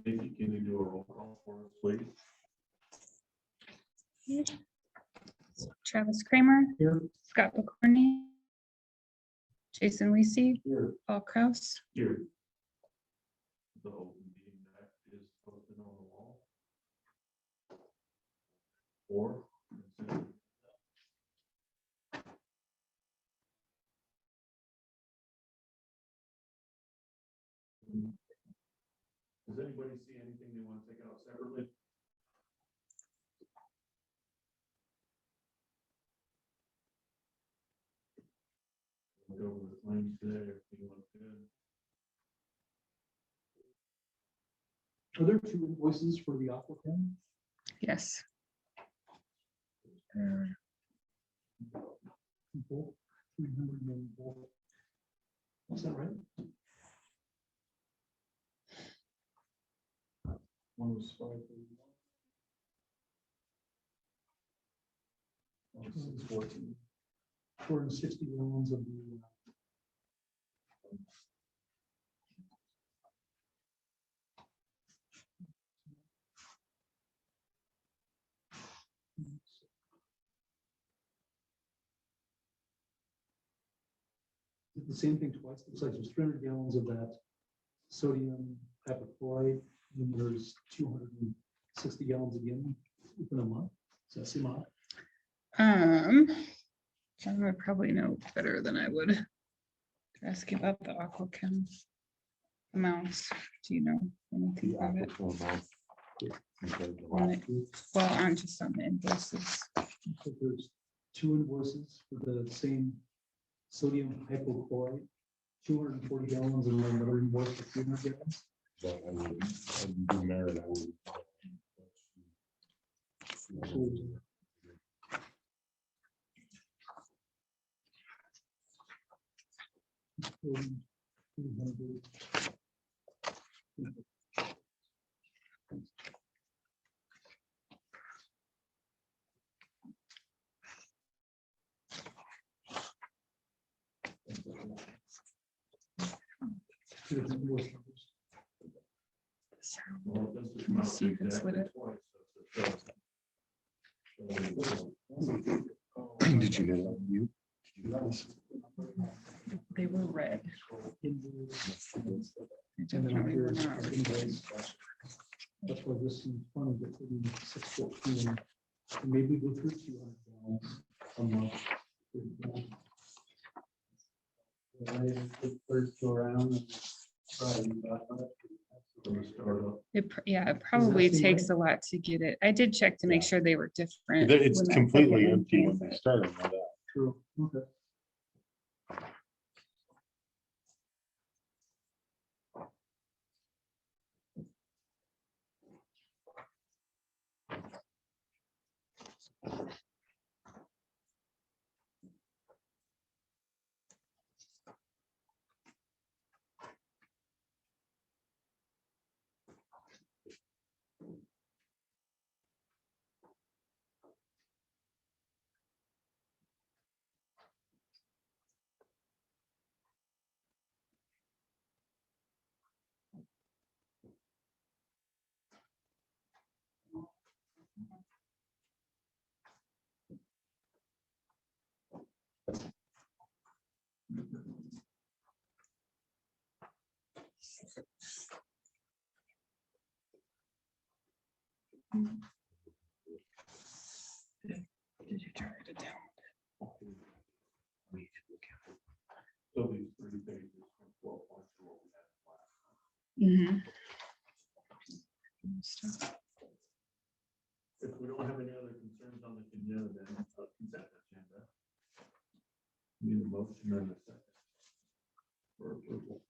Nikki, can you do a roll call for us, please? Travis Kramer, Here. Scott McCorney, Jason Weesey, Here. Paul Kraus. Here. The open meeting act is posted on the wall. Or. Does anybody see anything they want to take out separately? Look over the claims there, if you want to. Are there 2 invoices for the applicant? Yes. Both 300 and both. Is that right? One was 531. 14. 460 gallons of the. Did the same thing twice. Looks like there's 300 gallons of that sodium hypochlorite, and there's 260 gallons again within a month. Is that seem odd? John would probably know better than I would. Ask about the aqua chem amounts. Do you know anything about it? Well, on just on the invoices. So there's 2 invoices for the same sodium hypochlorite, 240 gallons, and then another invoice for 300 gallons. But I would do merit, I would. Let's see if it's with it. Did you get it on you? They were red. They And then definitely were here's not. the invoice. That's why this is funny, that we 614. And maybe go through 200 gallons a month. First go around and Yeah, it probably seem takes a lot to get it. I did check to make Yeah. sure they were different. It's when I completely put empty them when in, they but- start. I know that. true. Okay. Did you try it down? So these 3 pages from 12 points to what we had last. If we don't have any other concerns on the agenda, then consent agenda. Need a motion and a second for approval.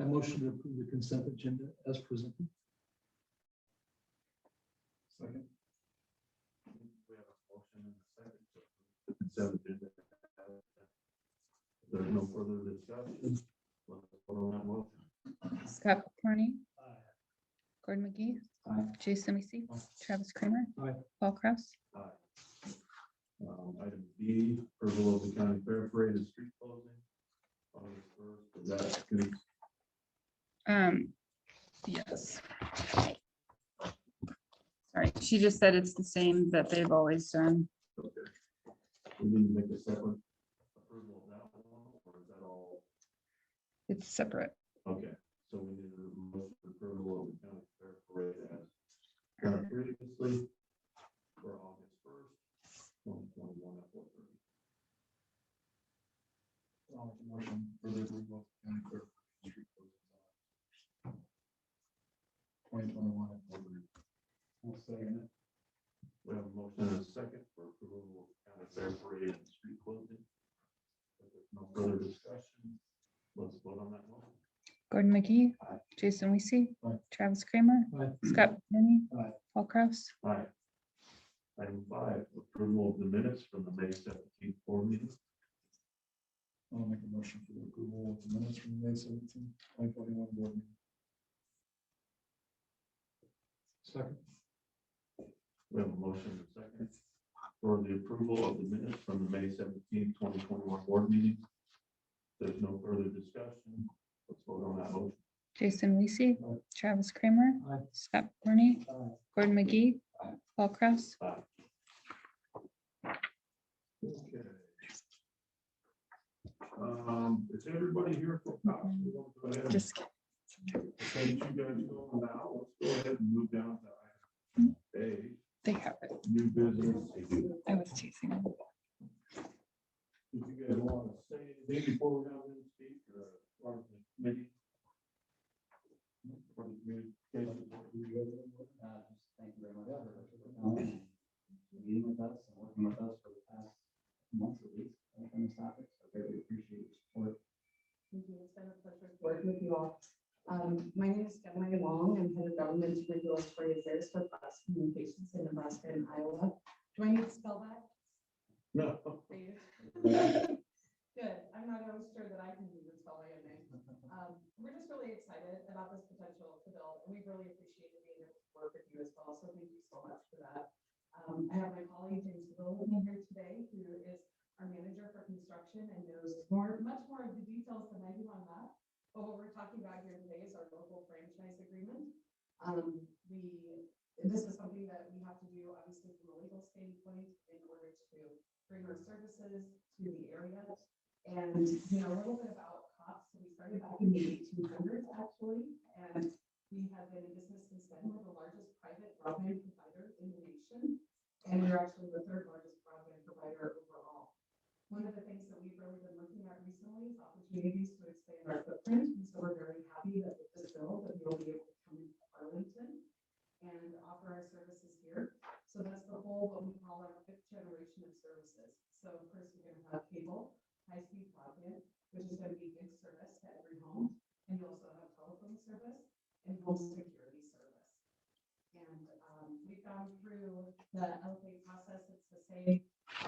I motion to approve the consent agenda as presented. Second. We have a motion and a second to approve the consent agenda. If there's no further discussion, let's vote on that motion. Scott McCorney. Gordon McGee. Jason Weesey. Travis Kramer. Aye. Paul Kraus. Aye. Item B, approval of the county fair parade and street closing. August 1st, is that gonna Yes. Sorry, she just said it's the same that they've always done. Okay. We need to make a separate approval of that one, or is that all? It's separate. Okay, so we need a motion approval of the county fair parade as done previously for August 1st, 2021 at 4:30. I'll make a motion for the approval of county clerk street closings on 2021 at 4:30. I'll second it. We have a motion and a second for approval of county fair parade and street closing. If there's no further discussion, let's vote on that motion. Gordon McGee, Aye. Jason Weasey, Aye. Travis Kramer, Aye. Scott Penny, Aye. Paul Kraus. Aye. Item 5, approval of the minutes from the May 17th board meeting. I'll make a motion for the approval of the minutes from May 17th, 2021 board meeting. Second. We have a motion and a second for the approval of the minutes from the May 17th, 2021 board meeting. There's no further discussion. Let's vote on that motion. Jason Weasey, Aye. Travis Kramer, Aye. Scott Penny, Aye. Gordon McGee, Aye. Paul Kraus. Aye. Okay. Is everybody here for cops? We want to go ahead and Just take you guys going now. Let's go ahead and move down to item A, they have it. new business. I was teasing them. Did you guys want to say anything before we have them speak or the committee? For the communication? Just thank you very much for coming, meeting with us and working with us for the past months at least on this topic. So I really appreciate your support. Thank you. It's been a pleasure working with you all. My name is Emily Wong. I'm head of government regulatory affairs for Fox Communications in Nebraska and Iowa. Do I need to spell that? No. For you? Good. I'm not always sure that I can even spell my own name. We're just really excited about this potential to build, and we really appreciated being able to work with you as well. So thank you so much for that. I have my colleague James Will with me here today, who is our manager for construction and knows much more of the details than I do on that. But what we're talking about here today is our local franchise agreement. This is something that we have to do, obviously, from a legal standpoint in order to bring our services to the area. And, you know, a little bit about COPS. So we started back in the 1800s, actually, and we have been in business since then. We're the largest private broadband provider in the nation, and we're actually the third largest broadband provider overall. One of the things that we've really been looking at recently is opportunities to expand our footprint, and so we're very happy that with this bill that we'll be able to come into Arlington and offer our services here. So that's the whole, what we call our 5th generation of services. So of course, we're going to have cable, high-speed broadband, which is going to be big service to every home. And you also have telephone service and home security service. And we've gone through the LFA process. It's the same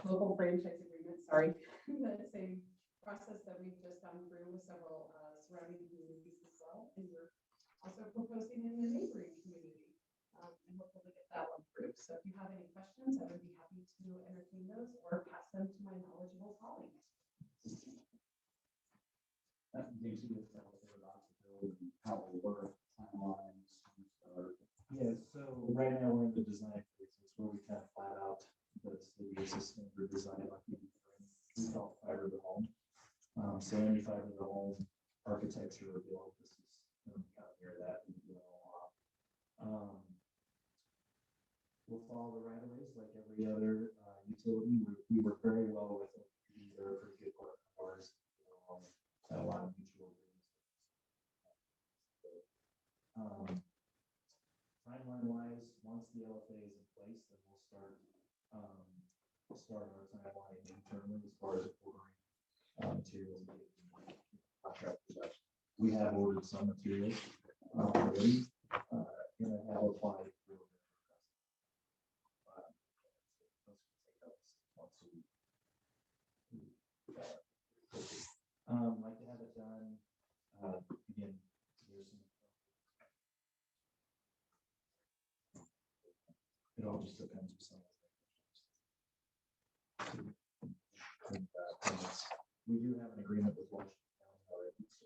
local franchise agreement, sorry, the same process that we've just gone through with several surrounding communities as well. And we're also proposing in the neighboring community. And hopefully get that one through. So if you have any questions, I would be happy to entertain those or pass them to my knowledgeable colleagues. James, you just tell us about the build and how it will work, timelines, start. Yeah, so right now we're in the design phase, where we kind of flat out the city system for design, like we call fiber to the home. So any fiber to the home architecture or build, this is kind of near that. We'll follow the right of ways like every other utility. We work very well with them. They're a pretty good partner of ours. And a lot of mutual agreements. Timeline wise, once the LFA is in place, then we'll start our timeline internally as far as ordering materials. Contract production. We have ordered some materials already, and I have applied for like to have it done, again, there's some. It all just depends on some. We do have an agreement with Washington County already. So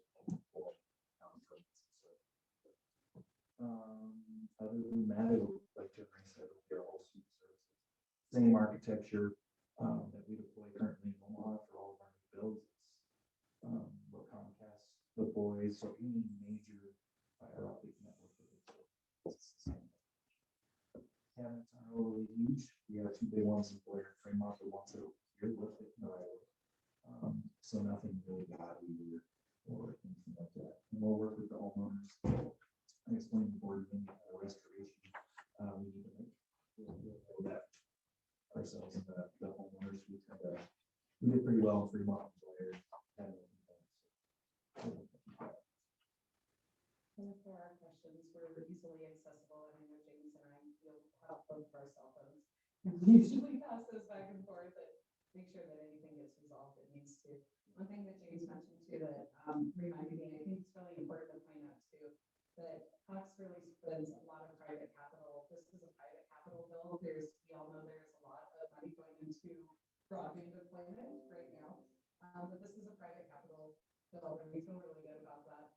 Other than that, it'll, like Jeremy said, it'll be our whole suite of services. Same architecture, that we deploy currently in Omaha for all of our new builds. What Comcast deploys, so any major fiber optic network. Cabinets aren't overly huge. We have two big ones in Blair, Fremont, the ones that are here with it. So nothing really gaudy or anything like that. And we'll work with the homeowners. I explained the board in restoration. We need to make we'll know that ourselves and the homeowners. We did pretty well in Fremont and Blair. And if there are questions, we're easily accessible, and I know James and I will have both of our cell phones. We usually pass those back and forth and make sure that anything gets resolved that needs to. One thing that James mentioned too that reminded me, I think it's really important to point out too, that Cox really spends a lot of private capital. This is a private capital bill. We all know there's a lot of money going into broadband deployment right now. But this is a private capital bill, and we feel really good about that.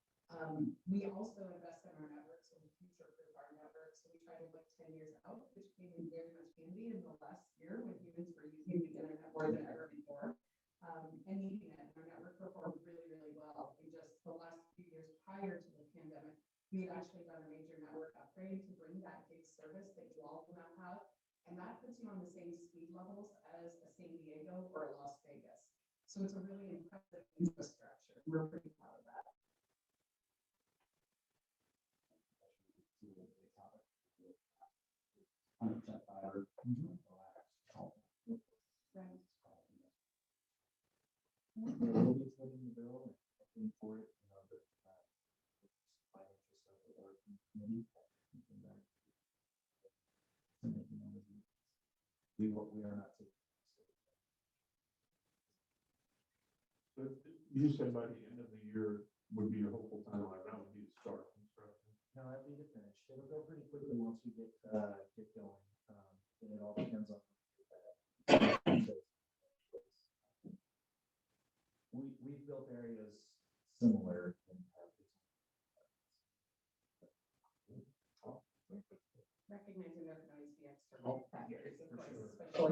We also invest in our networks and future-proof our networks. So we try to look 10 years out, which came in very much handy in the last year when humans were using the internet more than ever before. And needing it. Our network performed really, really well. In just the last few years prior to the pandemic, we had actually done a major network upgrade to bring that gig service that you all now have. And that puts you on the same speed levels as a San Diego or a Las Vegas. So it's a really impressive infrastructure. We're pretty proud of that. Fiber. Right. We'll be putting the bill and looking for it, but financial stuff with our community. We are not taking. But you said by the end of the year would be your hopeful timeline, that would be to start construction. No, that'd be to finish. It'll go pretty quickly once we get going. And it all depends on. We've built areas similar. Recognizing there can always be Oh, external factors, of for course, sure. especially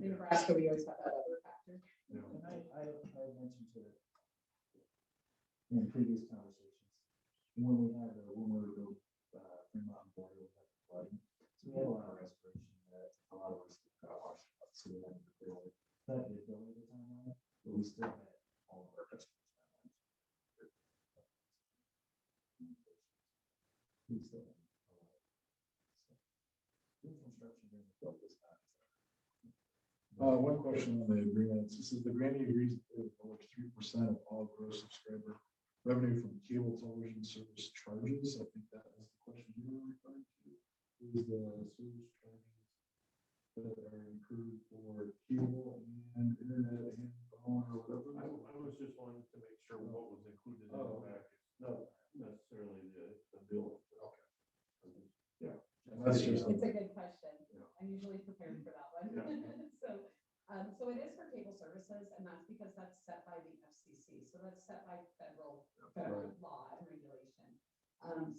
in Nebraska, we always have that other factor. Yeah. And I mentioned to in previous conversations, when we were building Fremont and Boyer, we had the flooding. So we had a lot of restoration that a lot of us got washed out. So we had to clear it. That did go over the timeline, but we still had all of our restoration timelines. We still had a lot. New construction during the build was not. One question on the agreements. This is the grantee agrees to pay 3% of all gross subscriber revenue from cable television service charges. I think that is the question you were referring to. Is the service charges that are incurred for cable and internet and phone or whatever? I was just wanting to make sure what was included in the package, not necessarily the bill. Okay. Yeah. That's just. It's a good question. Yeah. I'm usually prepared for that one. Yeah. So it is for cable services, and that's because that's set by the FCC. So that's set by federal law and regulation.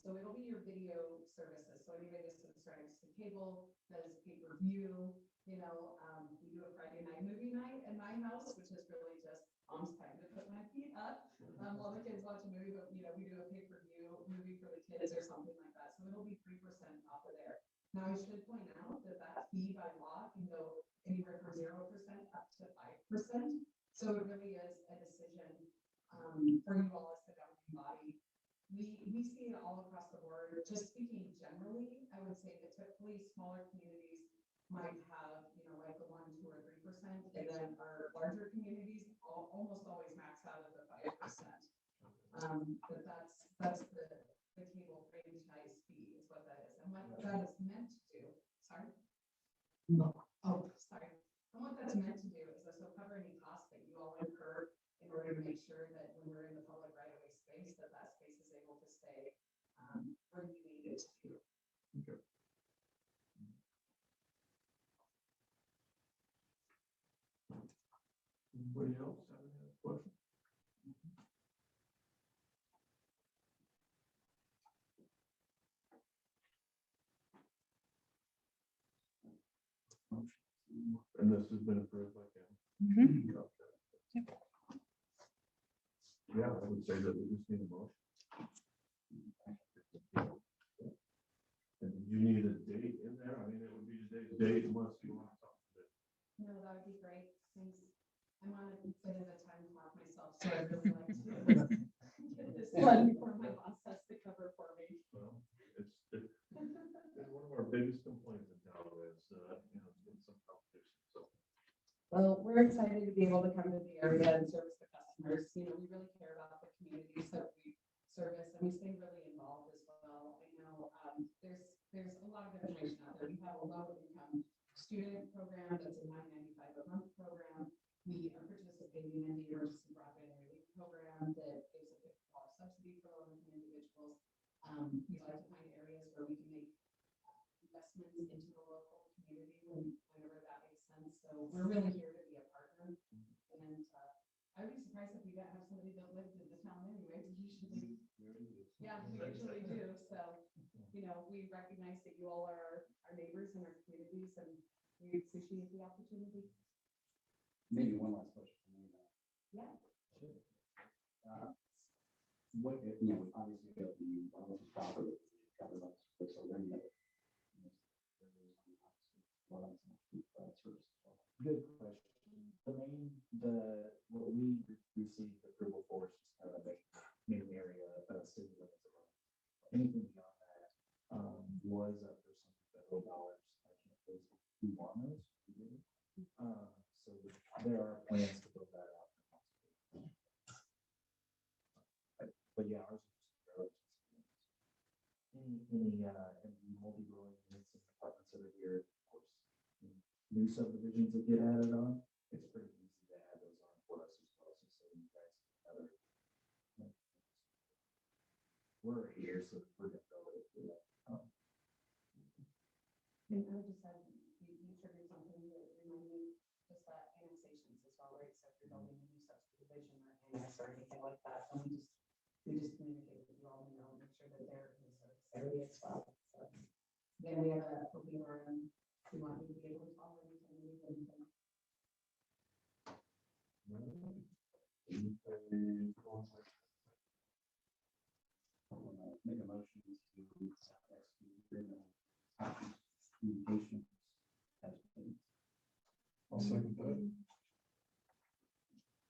So it'll be your video services. So anybody that subscribes to cable, does pay-per-view, we do a Friday night movie night in my house, which is really just mom's time to put my feet up while the kids watch a movie, but we do a pay-per-view movie for the kids or something like that. So it'll be 3% off of there. Now, I should point out that fee by law can go anywhere from 0% up to 5%. So it really is a decision for you all as the governing body. We see it all across the board. Just speaking generally, I would say that typically smaller communities might have, like the 1, 2, or 3%, and then our larger communities almost always max out at the 5%. But that's the cable franchise fee is what that is. And what that is meant to do, sorry? No. Oh, sorry. And what that's meant to do is also cover any costs that you all incur in order to make sure that when we're in the public right-of-way space, that space is able to stay where you need it to be. Okay. Anybody else have any questions? And this has been approved by Ken. Mhm. Okay. Yeah, I would say that we just need a motion. And you need a date in there, I mean, it would be today's date unless you want to talk to it. No, that would be great. Thanks. I'm on a bit of a time clock myself, so I'd really like to get this done before my boss has to cover for me. Well, it's one of our biggest complaints in town is, get some competition, so. Well, we're excited to be able to come to the area and service the customers. You know, we really care about the communities that we service, and we stay really involved as well. I know, there's a lot of information out there. We have a low income student program that's a $9.95 a month program. We are participating in the emergency broadband relief program that gives a $50 subsidy for low income individuals. We like to find areas where we can make investments into the local community whenever that makes sense. So we're really here to be a partner. And I would be surprised if we didn't have somebody that lived in the town anyway. Yeah, we usually do. So, we recognize that you all are our neighbors in our communities, and we appreciate the opportunity. Maybe one last question for me. Yeah. What, obviously, the property, service already. Good question. What we received approval for is just kind of a main area of city limits around. Anything beyond that was up for some federal dollars. I can't place who won those. So there are plans to build that out. But yeah, ours is just relative. Any multi-dwelling units and apartments that are here, of course. New subdivisions that get added on, it's pretty easy to add those on for us as well. So you guys can other. We're here, so we're gonna go with it. And I would just add, you triggered something that reminded me, just that annexations as well, right? So if you're building a new subdivision or annex or anything like that, and we just communicate with you all, make sure that they're in the service area as well. So again, we have a leader, and we want you to be able to follow anything we need anything. Make a motion to execute agreement communications. I'll second that.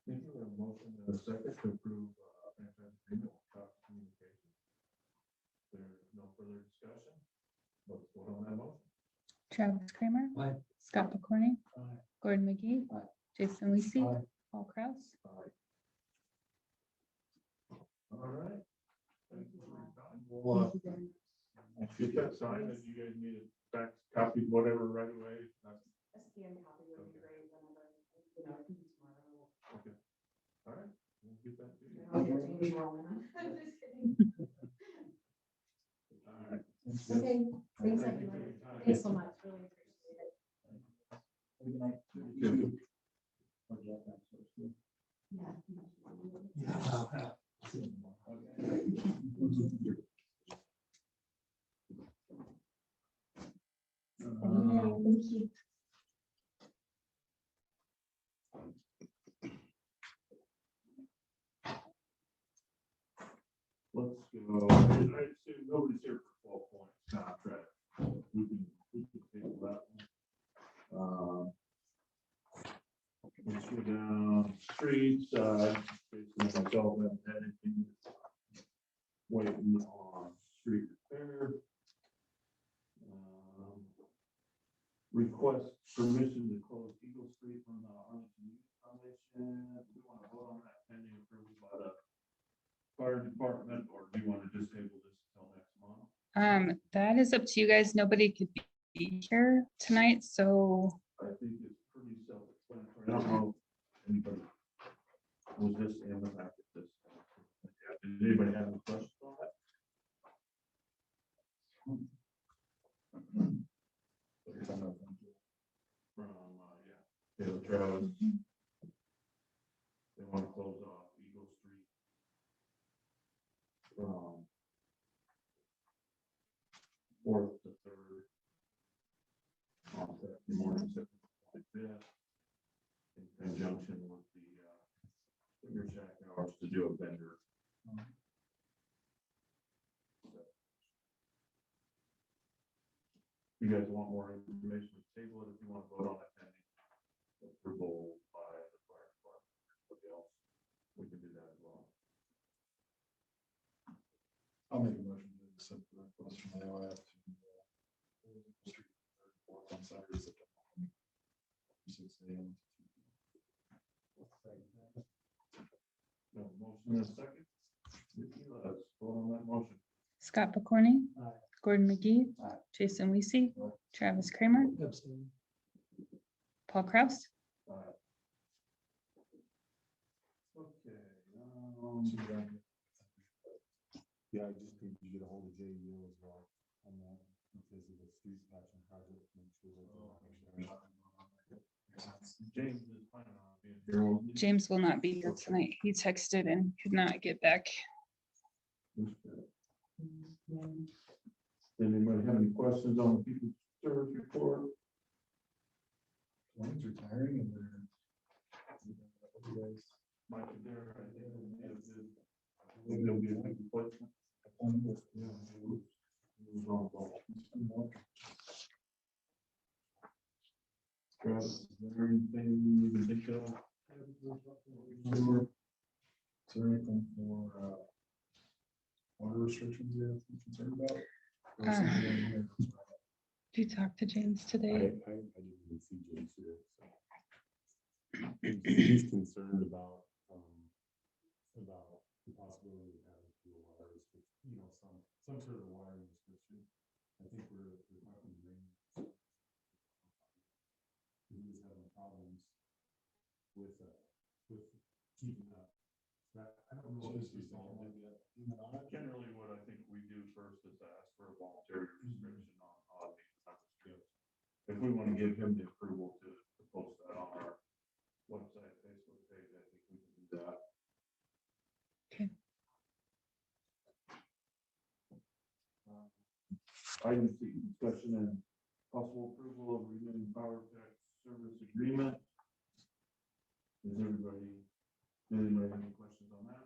Thank you. We have a motion and a second to approve, franchise agreement with Cox Communications. There's no further discussion. Let's vote on that motion. Travis Kramer. Aye. Scott McCorney. Aye. Gordon McGee. Aye. Jason Weasey. Aye. Paul Kraus. All right. Thank you for your time. We'll, Thank you very much. get that signed, and you guys need a fax copy, whatever, right away. A scan copy would be great whenever, it can be tomorrow. Okay. All right, we'll get that to you. I'll get Jamie rolling. I'm just kidding. All right. Okay, thanks Thank you for everyone. your time. Thanks so much, really appreciate it. Have a good night. You. Or Jeff, I'm supposed to. Thank you. Let's go. I assume nobody's here for 12 points contract. We can table that one. Let's go down streets, basically myself and anything waiting on street repair. Request permission to close Eagle Street from the Arlington Youth Foundation. Do we want to vote on that pending approval by the fire department, or do you want to just table this until next month? That is up to you guys. Nobody could be here tonight, so I think it's pretty self-explanatory. I don't know if anybody was this in the packet this. Did anybody have any questions on that? From, Taylor Travis. They want to close off Eagle Street from Fourth to Third on In morning, like this, in conjunction with the finger check hours to do a vendor. You guys want more information, table it if you want to vote on it pending approval by the fire department or anybody else. We can do that as well. I'll make a motion to accept the request from the OIF to street on Saturday, September 6 a.m. No, motion and a second. Nikki, let's vote on that motion. Scott McCorney, Aye. Gordon McGee, Aye. Jason Weasey, Travis Kramer, Abstain. Paul Kraus. Okay. Yeah, I just need to get a hold of JU as well on that, because of the street patching project, make sure that. James is planning on being here. won't he? James will not be here tonight. He texted and could not get back. Anybody have any questions on the people's service report? One's retiring and they're. You guys. Mike is there, I think it'll be a good replacement. Yeah. Move on, Paul. Travis, is there anything you can think of? Is there anything for water restrictions you have to be concerned about? Or something in here? Did you talk to James I today? didn't even see James today, so. He's concerned about the possibility of having to do a water restriction, some sort of water restriction. I think we're talking rain. He was having problems with keeping up. But I don't know if he's all like that. Generally, what I think we do first is ask for a voluntary restriction on these numbers. If we want to give him the approval to post that on our website, Facebook page, I think we can do that. Okay. Item C, discussion and possible approval of renewing power tax service agreement. Does anybody have any questions on that?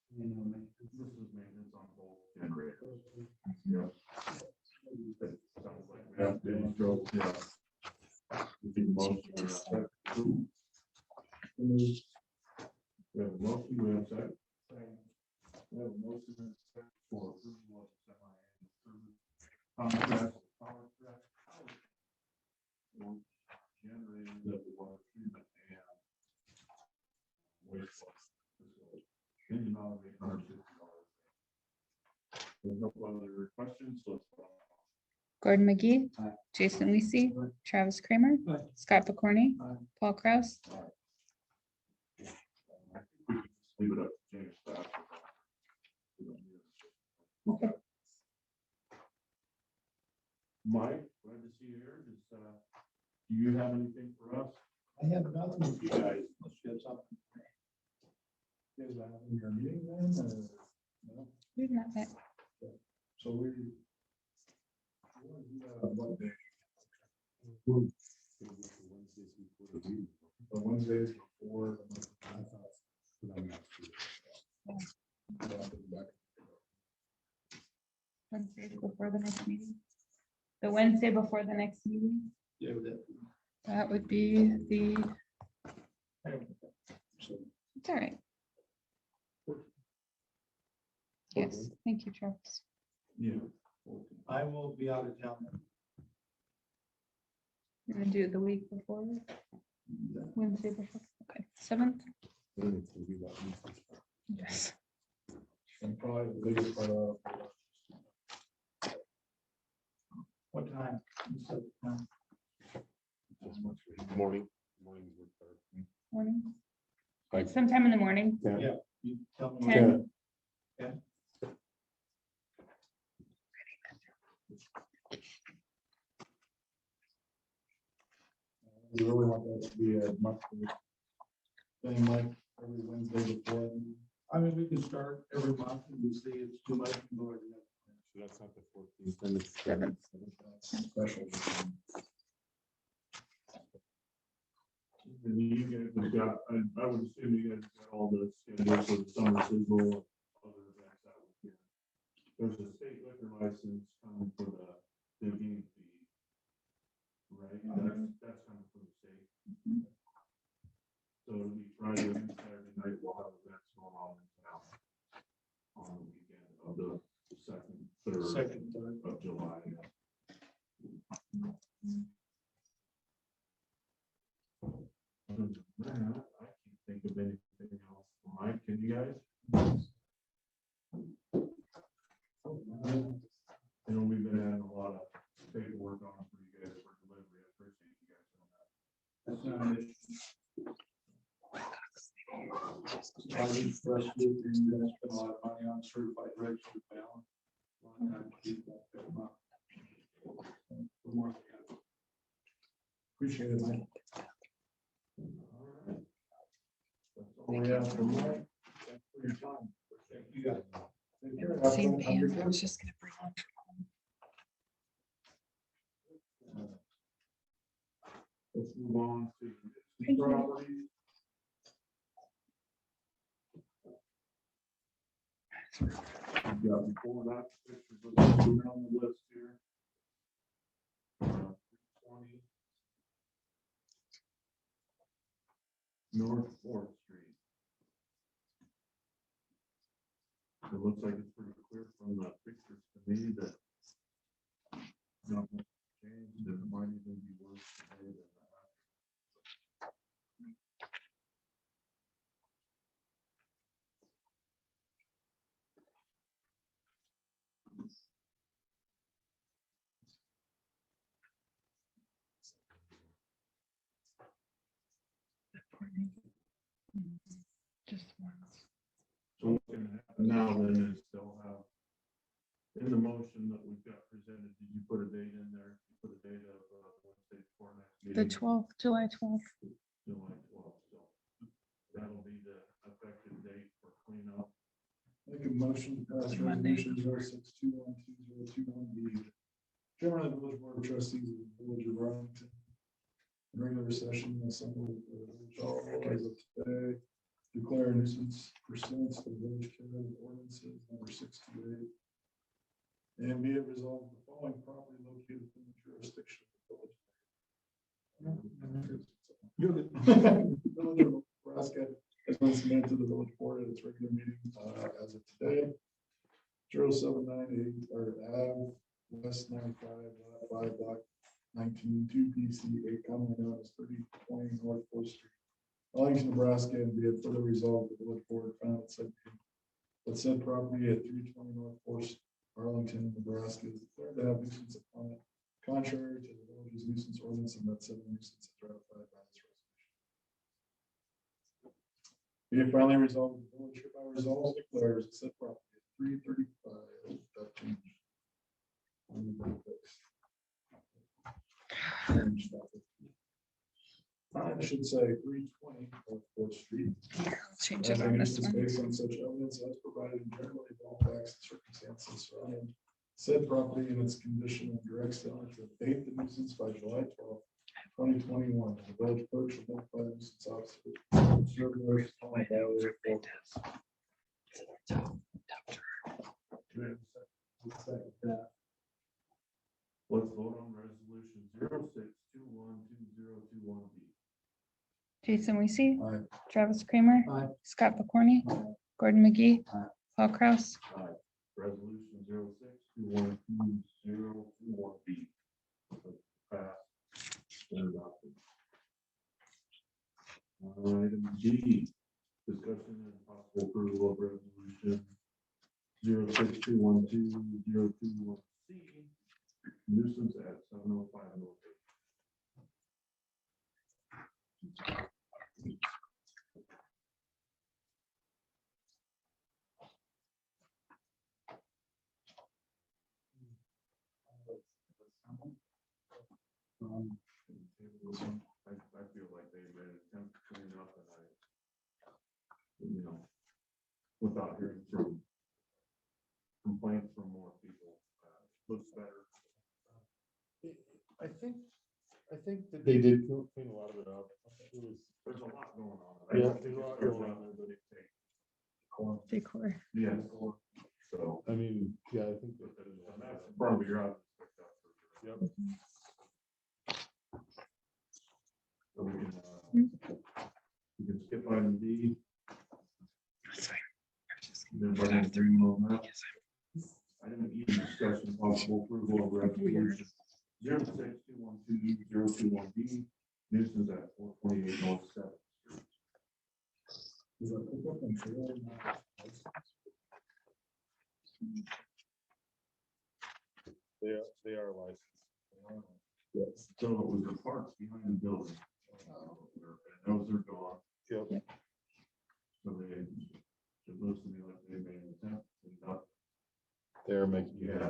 This is maintenance on both generators. Yeah. Sounds like we have to intro, yeah. We need a motion or a second. We have a motion, we have a second. We have a motion and a second for approval of semi-annual service contract with power track. Generators of the water treatment and wastewater facility. In the amount of $850. There's no other questions, so let's go. Gordon McGee, Aye. Jason Weasey, Travis Kramer, Aye. Scott McCorney, Aye. Paul Kraus. I think we can just leave it up to James staff. We don't need it. Okay. Mike, glad to see you here. Do you have anything for us? I have nothing for you guys. Let's get something. You guys are having your meeting then, or? No? We've not met. So we. What day? The Wednesdays before. Wednesday before the next meeting. The Wednesday before the next meeting, Yeah, with that. that would be the, it's all right. Yes, thank you, Travis. Yeah. I will be out of town. You're gonna do it the week before, Wednesday before, okay, 7th? Yes. And probably the biggest part of. What time? You said the time. Morning. Mornings work better. Morning. Like- Sometime in the morning. Yeah. You tell me. 10. We really want that to be a monthly thing, like every Wednesday before. I mean, we can start every month and we see it's too late to go ahead. So that's not the 14th, then it's 7th. That's special. And you guys have got, I would assume you guys have got all the schedules for the summer sizzle, other events that weekend. There's a state liquor license coming for the game fee. Right, that's coming from the state. So it'll be Friday and Saturday night, we'll have events going on in town. On the weekend of the second, third of July. Other than that, I can't think of anything else. Mike, can you guys? I know we've been having a lot of paperwork on for you guys for delivery. I appreciate you guys on that. That's not an issue. I think for us, we spend a lot of money on certified registered mail. A lot of time to keep that them up. For more than that. Appreciate it, Mike. All right. That's all we have for Mike. Thanks for your time. Thank you guys. Take care. Have Same fun. Have a pan. good I day. was just gonna bring one. Let's move on to Thank you. properties. We've got before that pictures of the on the list here. 320 North Fourth Street. It looks like it's pretty clear from the pictures to me that nothing changed, and it might even be worse today than that. Just once. So what's gonna happen now then is they'll have, in the motion that we've got presented, did you put a date in there? You put a date of, Wednesday before next The meeting? 12th, July 12th. July 12th, so that'll be the effective date for cleanup. Make a motion to pass Monday. resolution 06212021 B. Chairman of the Village Board of Trustees of the Village of Arlington. In regular session, assembled the village hall as of today. Declare a nuisance pursuant to the village code ordinances number 628. And be it resolved, the following property located within the jurisdiction of the village. Village of Nebraska has been submitted to the village board at its regular meeting as of today. 0798 or Ave West 95 Lot 5 Block 19 2 PC 8 commonly known as 3020 North 4th Street, Arlington, Nebraska, and be it further resolved, the village board found it said that said property at 320 North 4th, Arlington, Nebraska is declared to have nuisance upon it, contrary to the village's nuisance ordinance, and that said nuisance is ratified by this resolution. Be it finally resolved, the village hereby resolves and declares said property at 335 that change. I should say 320 North 4th Street. I'll change As it a on this nuisance one. based on such evidence as provided in generally all facts and circumstances surrounding said property and its condition, and directs the owner to abate the nuisance by July 12th, 2021. The village clerk shall notify the nuisance officer. Observe notice upon violator for- Let's vote on resolution 06212021 B. Jason Weasey, Aye. Travis Kramer, Aye. Scott McCorney, Gordon McGee, Aye. Paul Kraus. Aye. Resolution 06212021 B. Passed and adopted. Item G, discussion and possible approval of resolution 06212021 C, nuisance at 705 North. I feel like they made an attempt to clean it up and without hearing from complaints from more people, looks better. I think that they did clean a lot of it up. It was, There's a lot going on. Yeah, there's a lot going on. Decor. Yeah. So, I mean, yeah, I think that. and that's probably your out. Yep. So we can skip item D. That's fine. I was just Everybody have agreement on that? Item E, discussion possible approval of resolution 06212021B, nuisance at 428 North 7th Street. Is that pickup and trailer not licensed? They are licensed. Yes. So it was the parts behind the building. And those are gone. Yep. So they, it looks to me like they made an attempt to not. They're making. Yeah.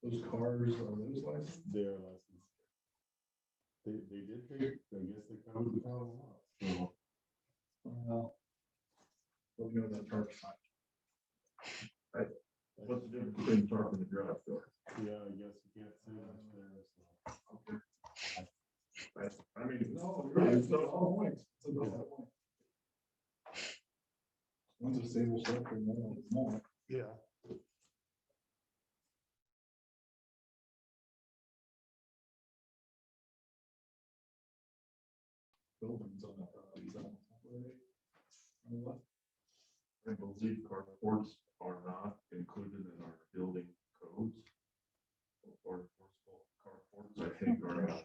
Those cars, are those licensed? They are licensed. They did take, I guess they come to the town a lot, so. Well, we know that park. What's the difference between park and the garage door? Yeah, I guess you can't say much there, so. Okay. I mean, No, really, it's not all points. It's about that point. One's a stable structure, and one is not. Yeah. Buildings on that property. Is that temporary? On the left? I believe carports are not included in our building codes. Or enforceable carports, I think, are not.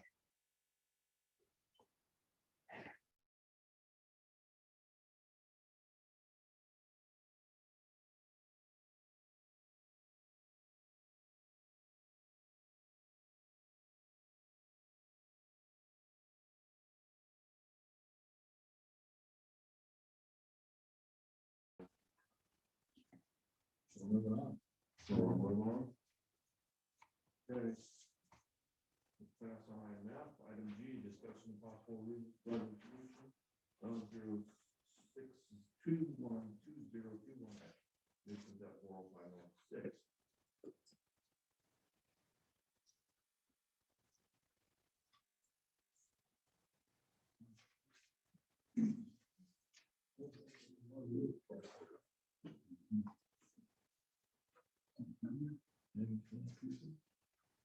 So moving on. So we'll move on. Okay. Let's pass on item F. Item G, discussion of possible resolution 06212021. This is at 40506.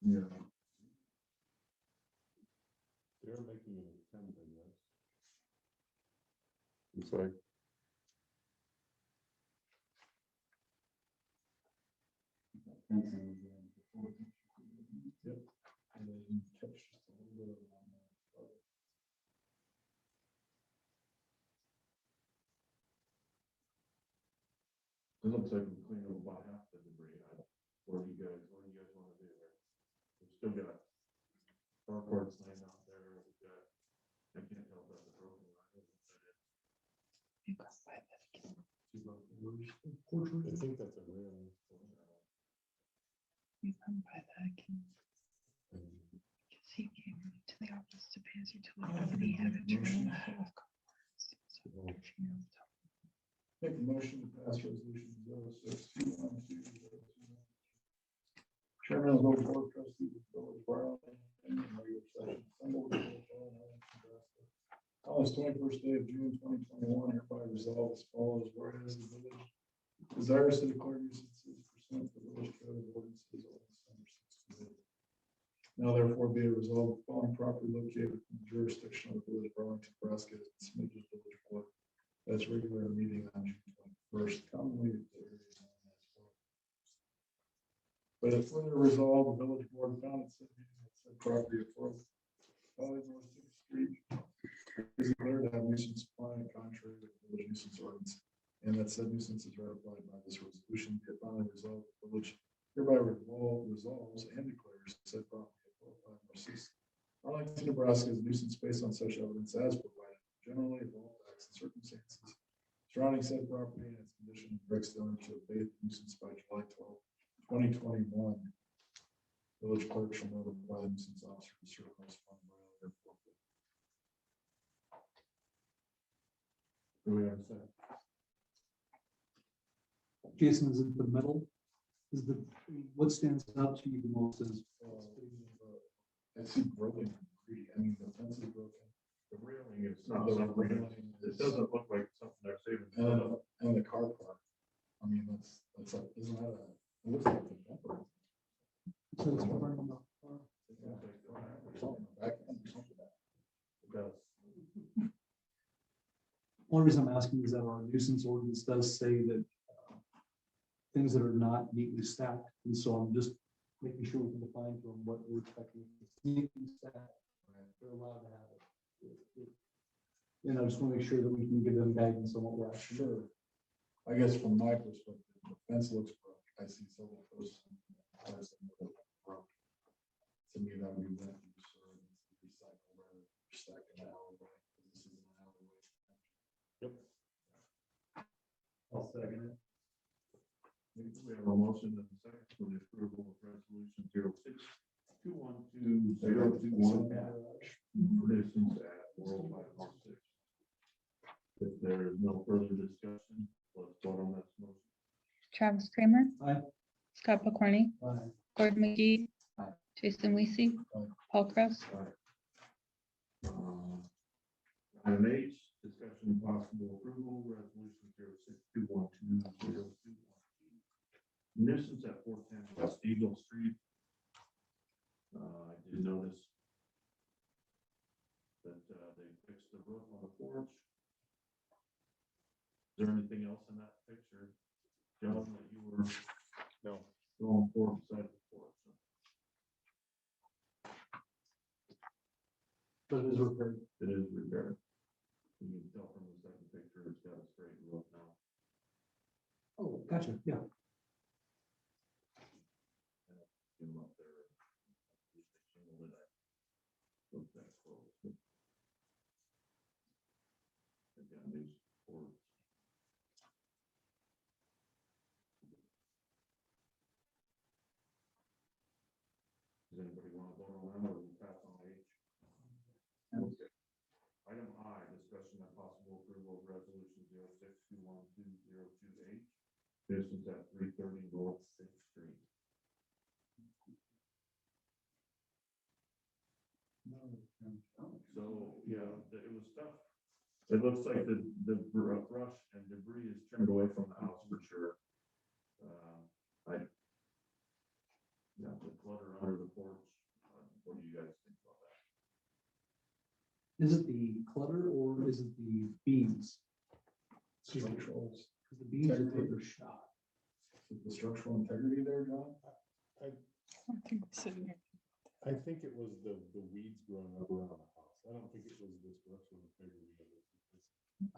Yeah. They're making an attempt, I guess. It's like. Yep. And then catch just a little bit of it on there. It looks like we cleaned up about half the debris. What do you guys want to do there? We've still got carports laying out there. We've got, I can't tell if that's a broken line. You go by that again. I think that's a railing. You come by that again. Because he came to the office to pay his utility bill and he had a trailer full of carports. So if you know, Make a motion to pass resolution 06212021. Chairman of the Board of Trustees of the Village of Arlington, and regular session assembled in the Village of Arlington, Nebraska. On this 21st day of June 2021, hereby resolved as follows: whereas the village desires to declare nuisances pursuant to the village code of ordinances of December 6th. Now therefore be it resolved, the following property located in the jurisdiction of the Village of Arlington, Nebraska, is submitted to the village board. That's regular meeting on June 21st, commonly. But if further resolved, the village board found it said property at 405 North Sixth Street is declared to have nuisance compliant contrary to the village nuisance ordinance, and that said nuisance is ratified by this resolution. If finally resolved, the village hereby resolves and declares said property at 405 North Sixth, Arlington, Nebraska, as a nuisance based on such evidence as provided generally of all facts and circumstances surrounding said property and its condition, and directs the owner to abate the nuisance by July 12, 2021. Village clerk shall notify the nuisance officer to serve corresponding violator forfeit. Do we have a second? Jason, is it the metal? Is the, what stands out to you the most is, I see broken debris. I mean, the fence is broken. The railing is not The something, railing it is- doesn't look like something they're saving. And the car park. I mean, that's like, isn't that a, it looks like a bumper. so it's burning the car. Back end or something. It does. Only reason I'm asking is that our nuisance ordinance does say that things that are not neatly stacked, and so I'm just making sure we can define from what we're expecting. It's neatly stacked, they're allowed to have it. And I just want to make sure that we can give them guidance on what we're actually. Sure. I guess from my perspective, the fence looks broke. I see several posts. To me, that would be that. Recycle rather than stack in the alleyway. This is an alleyway. Yep. I'll second it. We have a motion and a second for the approval of resolution 06-212-021. Nuisance at 405 If there is no further discussion, let's vote on this motion. Travis Kramer. Aye. Scott McCorney. Aye. Gordon McGee. Aye. Jason Weasey. Aye. Paul Kraus. Item H, discussion and possible approval, resolution 06-212-021. Nuisance at 410 West Eagle Street. I did notice that they fixed the roof on the porch. Is there anything else in that picture, John, that you were going for beside the porch? But it is repaired. It is repaired. You can tell from the second picture, it's got a straight roof now. Oh, gotcha, yeah. Get 'em up there. Just a single that I looked that close. Again, these boards. Does anybody want to vote on that, or we pass on H? Okay. Item I, discussion and possible approval of resolution 06-212-028. Nuisance at 330 North Sixth Street. So, yeah, it was tough. It looks like the brush and debris is trimmed away from the house for sure. Yeah, the clutter under the porch. What do you guys think about that? Is it the clutter or is it the beams? Structurals. Because the beams are taking a shot. Is the structural integrity there, John? I think we're sitting here. I think it was the weeds growing up around the house. I don't think it was the structural integrity of it.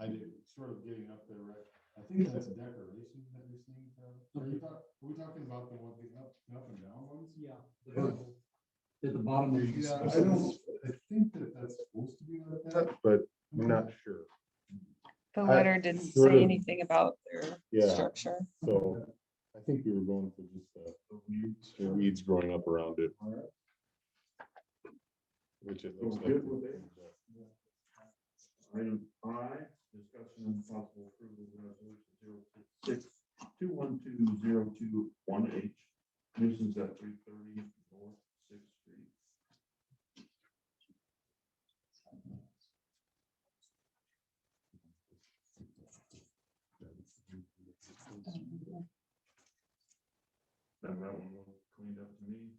I did sort of getting up there, right? I think that's decoration that you're seeing, Travis. Are we talking about the one, the up and down ones? Yeah. The vertical. At the bottom of the. Yeah, I think that's supposed to be like that, but I'm not sure. The I letter didn't sort say of- anything about their Yeah. structure. So I think we were going for just the weeds growing up around it, All right. which it So looks good like. with it? Item I, discussion and possible approval of resolution 06-212-021H. Nuisance at 330 North Sixth Street. And that one was cleaned up to me.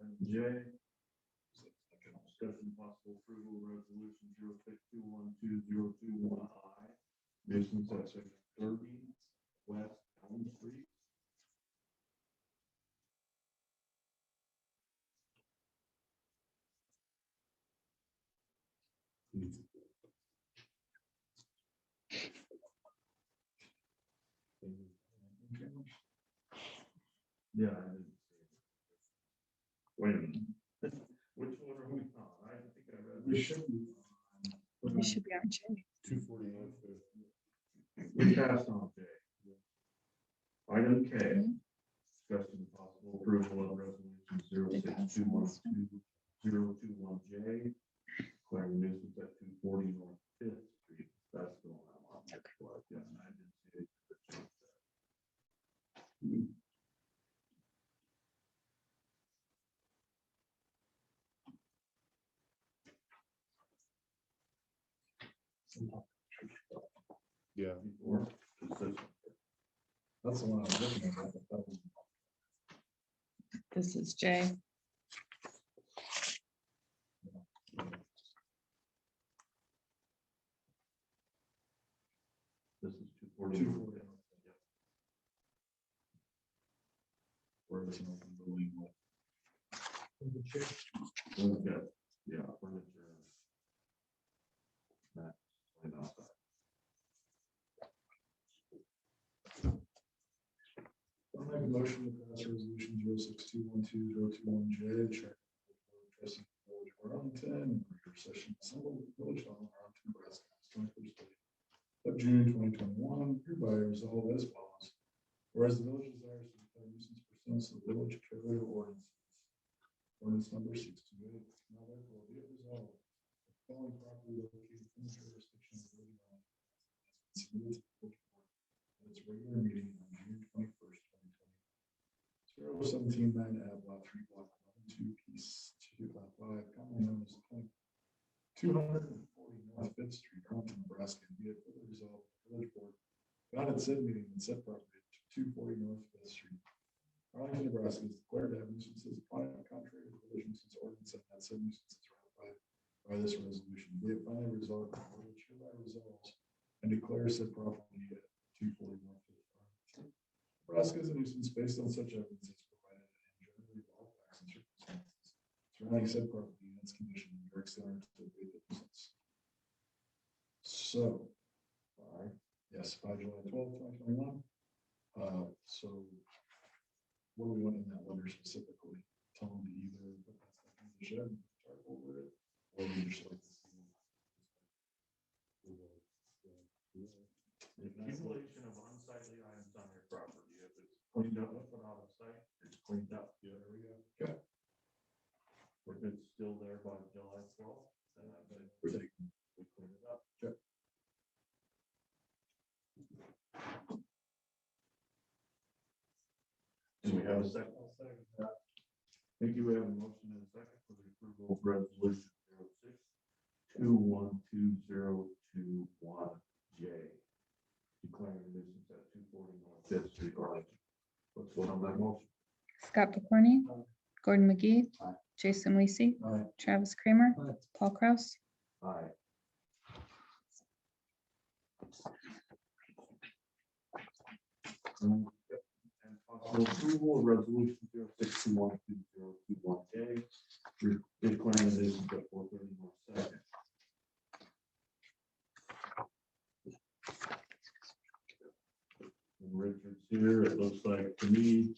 And J. discussion possible approval of resolution 06212021I. Nuisance at section 30 West Elm Street. Yeah, I didn't see it. Wait a minute. Which one are we on? I think I read. We should be. You should be on J. 240 North Fifth. We passed on J. Item K. Discussion possible approval of resolution 06212021J. Declaring nuisance at 240 North Fifth Street. That's the one I'm on. Yeah, and I didn't see it. Yeah. Before, it says That's the one I was looking at. That was- This is J. this is 240. 240. Where it's an open building with. Okay, yeah, furniture. That's right outside. I'll make a motion to pass resolution 06212021J, check. Trustee Village of Arlington, regular session, assembled Village Hall, Arlington, Nebraska, 21st day of June 2021, hereby resolved as follows. Whereas the village desires to declare nuisance pursuant to the village code ordinances. Ordinance number 628, now therefore be it resolved. The following property located in the jurisdiction of the village of Arlington has been submitted to the village board at its regular meeting on June 21st, 2020. 017-9 Ave, lot 3, block 1, 2, piece 2, lot 5, commonly known as 240 North Fifth Street, Arlington, Nebraska, and be it further resolved, the village board found at said meeting and said property at 240 North Fifth Street, Arlington, Nebraska, is declared to have nuisances upon it contrary to the village nuisance ordinance, and that said nuisance is ratified by this resolution. Be it finally resolved, the village hereby resolves and declares said property at 240 North Fifth Street. Nebraska is a nuisance based on such evidence as provided and generally all facts and circumstances surrounding said property and its condition and directs the owner to abate the nuisance. So, yes, by July 12th, 2021. So what do we want in that letter specifically? Tell them to either put that stuff in the shed and start over it, or we just like to see. The accumulation of unsightly items on your property, if it's cleaned up, put out of sight, it's cleaned up. Yeah, there we go. Okay. If it's still there by July 12th, then I bet We're taking. we clean it up. Okay. Do we have a second? Thank you. We have a motion and a second for the approval of resolution 06212021J. Declaring a nuisance at 240 North Fifth Street, Arlington. Let's vote on that motion. Scott McCorney, Aye. Gordon McGee, Aye. Jason Weasey, Aye. Travis Kramer, Aye. Paul Kraus. Aye. And possible approval of resolution 06212021J. Declaring a nuisance at 430 North Second. And Richard's here, it looks like to me.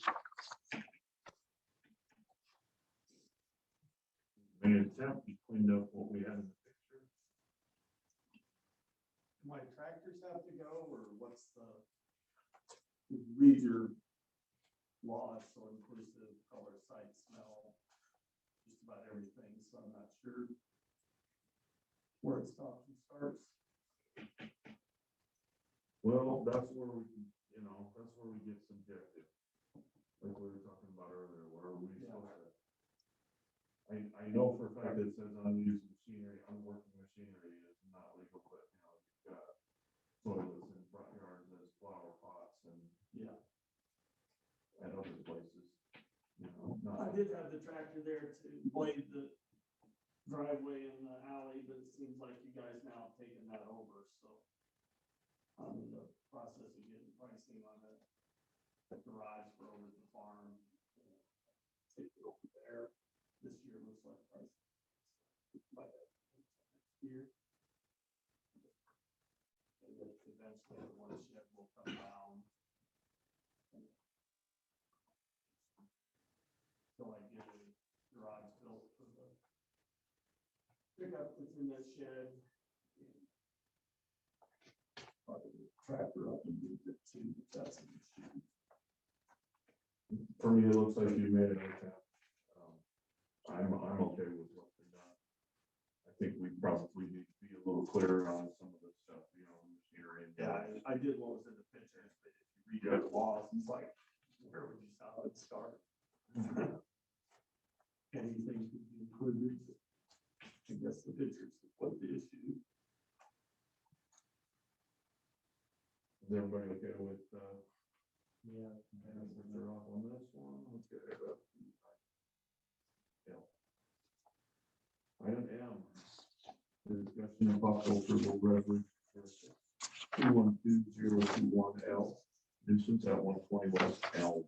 Made an attempt, he cleaned up what we had in the picture. My tractors have to go, or what's the? Read your laws, so inclusive, color, sight, smell, just about everything, so I'm not sure where it stops and starts. Well, that's where we, that's where we get subjective. Like we were talking about earlier, where we still have it. I know for a fact that it says unused machinery, unworking machinery is not legal, but you've got toilets in front yards as flower pots and. Yeah. At other places, I did have the tractor there to blade the driveway in the alley, but it seems like you guys now have taken that over, so. I'm in the process of getting pricing on a garage for over at the farm. Take it over there. This year looks like price. By next year. And then eventually the one shed will come down. So I get a garage built for the pickup that's in that shed. Probably the tractor up and move it to the that's an issue. For me, it looks like you made it okay. I'm okay with what's been done. I think we probably need to be a little clearer on some of the stuff, you know, machinery. Yeah, I did what was in the pictures, but if you read the laws, it's like, where would you start? Anything could be included. I guess the pictures is what the issue. Is everybody okay with, Yeah. they're off on this one? Okay. Yeah. Item M, discussion of possible approval resolution 212021L, nuisance at 120 West Elm.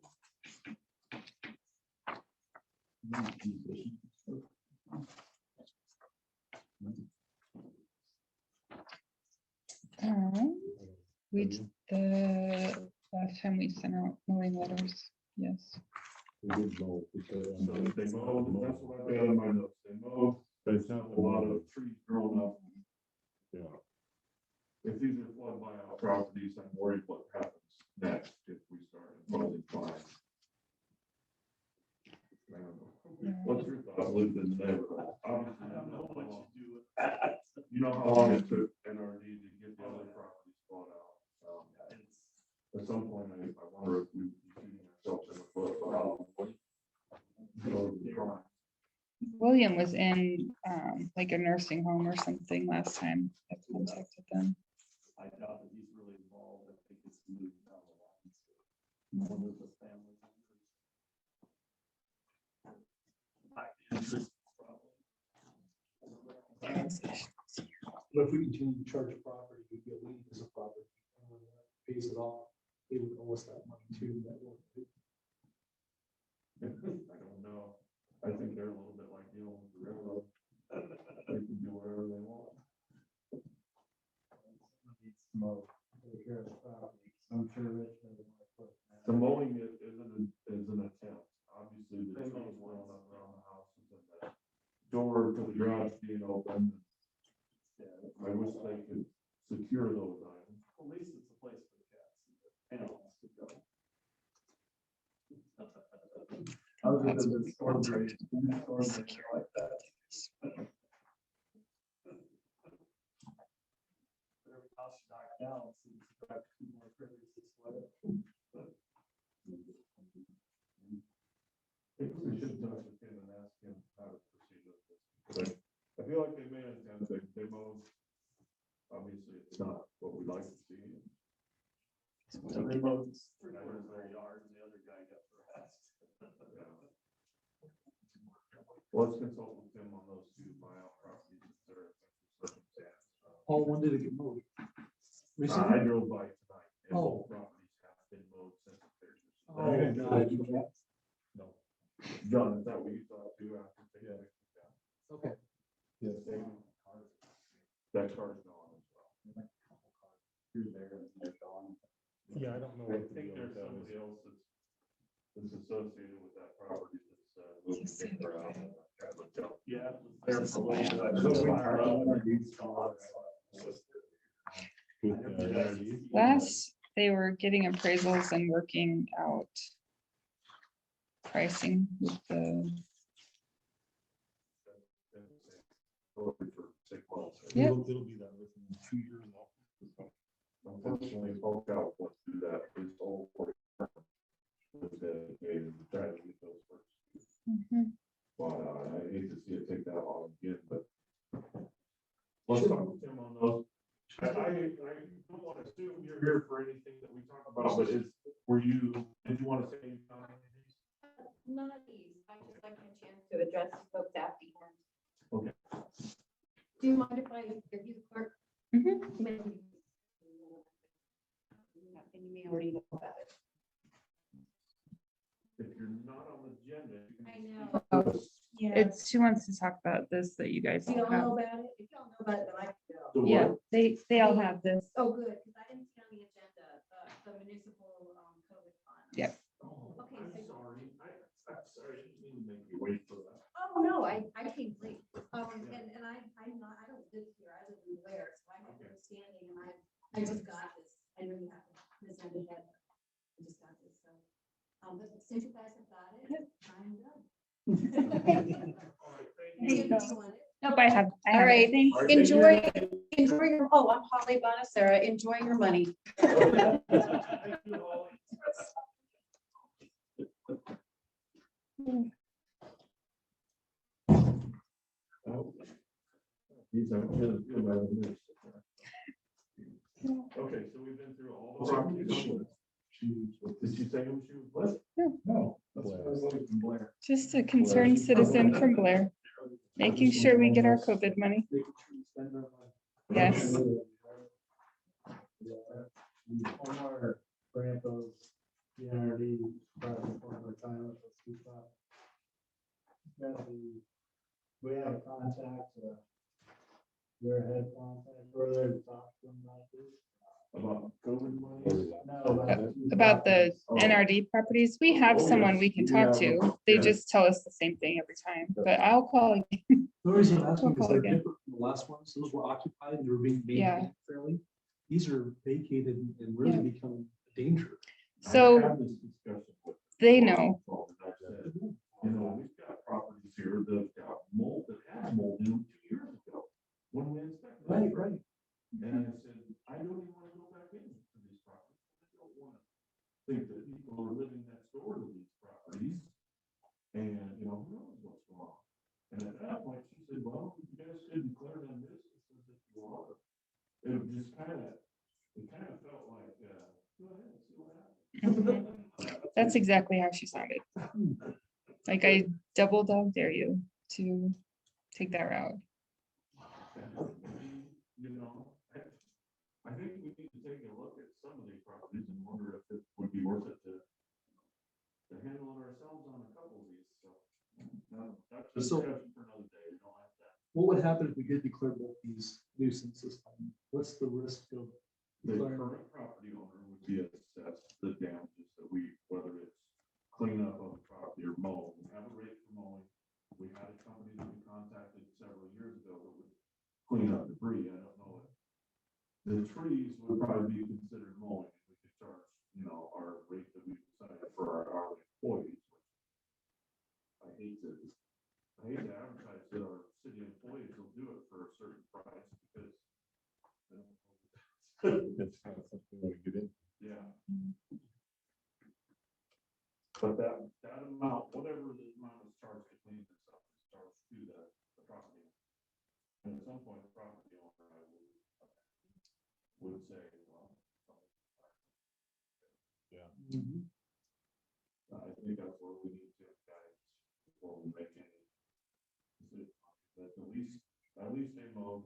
We, the last time we sent out mowing letters, yes. We did mow because, So they mowed, that's what I got in my notes, they mowed, there's not a lot of trees growing up. yeah. If these are flood buyout properties, I'm worried what happens next if we start imposing fines. I don't know. What's your thought, lived in the neighborhood? Obviously, I don't know what you do with that. you know how long it took NRD to get the other properties bought out. At some point, I wonder if we shooting ourselves in the foot. William was in, like a nursing home or something last time I contacted them. I doubt that he's really involved, I think it's moving down the line. One of the family members. But if we continue to charge a property, we get lien as a property, and when that pays it off, they would owe us that money too. That will. I don't know. I think they're a little bit like dealing with the railroad. They can do whatever they want. I'm sure Rich doesn't want to put that. The mowing is an attempt. Obviously, the trees growing up around the house and that door to the garage being open. Yeah, I wish they could secure those items. At least it's a place for the cats and animals to go. Other than the storm drain, like that. Every house you knock down seems to have two more critters this way. Maybe we should touch with him and ask him how to proceed with this. But I feel like they made an attempt, they mowed. Obviously, it's not what we'd like to see. So they both three-quarters of their yard and the other guy got harassed. Let's consult with him on those two buyout properties if there are circumstances. Paul, when did it get moved? I Recently? drove by tonight. And Oh. both properties have been mowed since the pictures. Oh, God. No. John, is that what you thought too after? Yeah. Okay. Yes. That car's gone as well. Through there and they're gone. Yeah, I don't know. I what the think deal there's with that somebody is. else that's associated with that property that's moving things around. Yeah. There for a little bit. With the NRD. Last, they were getting appraisals and working out pricing with the, For 6 months. Yep. It'll be that within 2 years. Unfortunately, folk out wants to do that. His whole work was dedicated to try to get those first. Mhm. But I hate to see it take that long again, but let's talk with him on those. I don't want to assume you're here for anything that we talk about, but did you want to say anything on any of these? None of these, I just like a chance to address folks after. Okay. Do you mind if I give you the clerk? Mhm. Maybe. And you may already know about it. If you're not on the agenda. you can I speak know. to us. Yeah. It's, she wants to talk about this that you guys You all don't have. know about it? If you don't know about it, then I can go. The Yeah, what? they all have this. Oh, good, because I didn't see on the agenda, the municipal, COVID fund. Yep. Oh, Okay, I'm so- sorry. I'm sorry. I didn't mean to make you wait for that. Oh, no, I came late. And I'm not, I don't live here, I live in Blair, so I have understanding, and I just got this. I know you have to present it, but I just got this, so. But since you guys have got it, I'm done. All right, thank Do you. you want it? Nope, I have. All right. everything. All right, thank you. Enjoy your, oh, I'm Holly Bonacera, enjoy your money. Thank you, Holly. Oh. These are good, good ideas. Okay, so we've been through all the properties. Did she say who she was with? No, that's what I was looking from Blair. Just a concerned citizen from Blair, making sure we get our COVID money. Making sure we spend our money. Yes. Omar grandpa's PNRD project one more time with us, we thought. We have a contact, their head contact, or their talk to them about this. About COVID money? No, About the NRD properties, we have someone we can talk to. They just tell us the same thing every time, but I'll call again. The reason I'm asking is We'll call they're again. different from the last ones. Those were occupied and they were being Yeah. maintained fairly. These are vacated and really Yeah. becoming a danger. So I had this discussion with they them. know. I said, you know, we've got properties here that got mold, that had mold in them 2 years ago. When we inspected. them. Right. And I said, I don't even want to go back into these properties. I don't want to think that people are living next door to these properties. And, you know, who knows what's wrong? And at that point, she said, well, you guys should declare them nuisances if you want. It was just it kind of felt like, go ahead, see what happens. That's exactly how she sounded. Like I double dog dare you to take that route. You know, I think we need to take a look at some of these properties and wonder if it would be worth it to handle it ourselves on a couple of these, so. No, that's a So- discussion for another day, we don't have that. What would happen if we did declare both these nuisances? What's the risk of The declaring? current property owner would be assessed the damages that whether it's cleanup of the property or mowing. We have a rate for mowing. We had a company that we contacted several years ago that would clean up debris. I don't know if the trees would probably be considered mowing. We could charge, you know, our rate that we decided for our hourly employees. I hate to advertise that our city employees will do it for a certain price because. That's kind of something we get in. Yeah. But that amount, whatever the amount is charged to clean this up, is charged to the property. And at some point, the property owner, would say, well. Yeah. Mhm. I think that's where we need to guide before we make any decision. But at least they mow.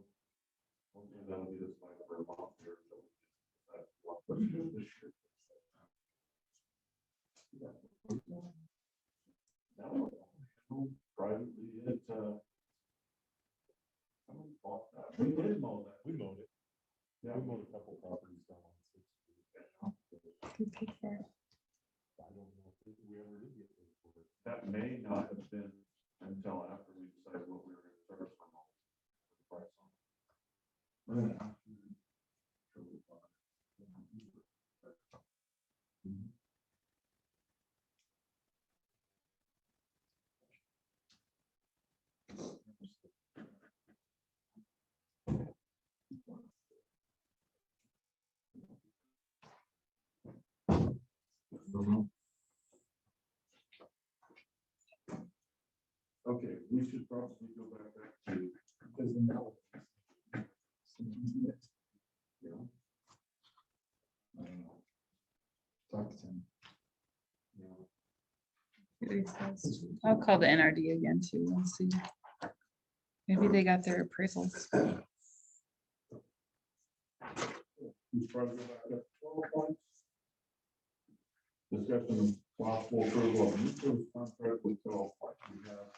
Hopefully that'll be this way for a month here. So that's what we do this year. No, privately, someone bought that. We did mow that. We mowed it. Yeah. We mowed a couple properties down on 6th Street. Who paid for it? I don't know if we ever did get paid for it. That may not have been until after we decided what we were gonna charge for mowing. The price on it. We're gonna have to. Okay, we should probably go back to, because then that was- you know, I don't know. Talk to him. you know, See what he says. I'll call the NRD again too and see. Maybe they got their appraisals. Who's trying to go back up to 12 points? Discussion of possible approval of new service contract with 12 points. We have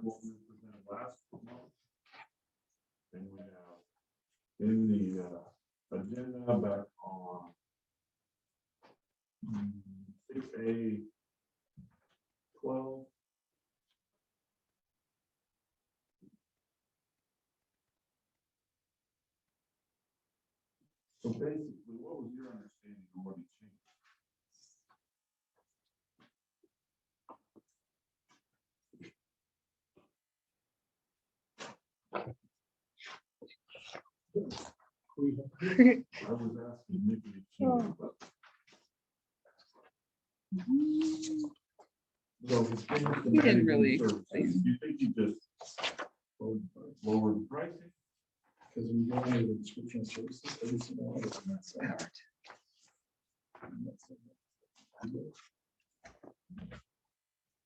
what we presented last month. And we have in the agenda back on 6A 12. So basically, what was your understanding of what he changed? I was asking Nikki to change, but. So his change to He didn't managing really services, explain. you think he just lowered pricing? Because we go into the description of services, every single one of them, that's.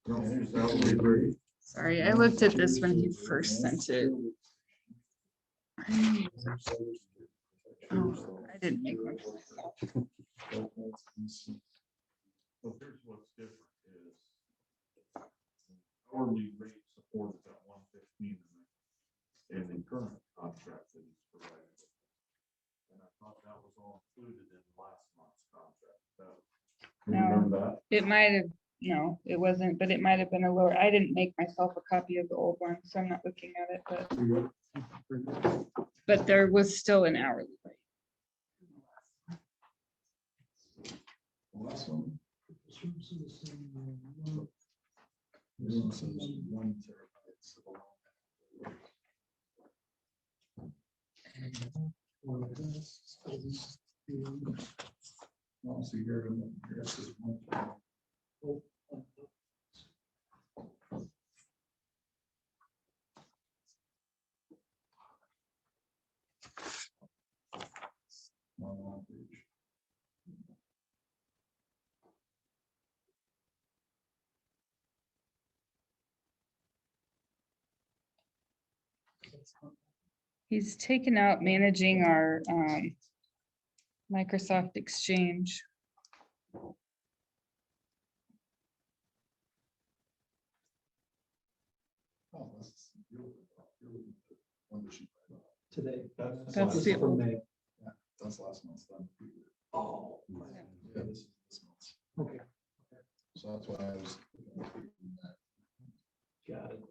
No, his salary rate. Sorry, I looked at this when he first sent it. Oh, I didn't make one. So here's what's different is hourly rate support is at 115 in the current contract that he's provided. And I thought that was all included in last month's contract. You No. remember that? It might have, no, it wasn't, but it might have been a lower. I didn't make myself a copy of the old one, so I'm not looking at it, but there was still an hourly rate. Last one. This one says 1 terabyte. I'll see here. Here it says 1 terabyte. On page. He's taken out managing our Microsoft Exchange. Oh, that's one that she put out. Today. That's This the is from old- May. Yeah, that's last month's done. Oh. Yeah, this is this month's. Okay, So that's why I was. got it.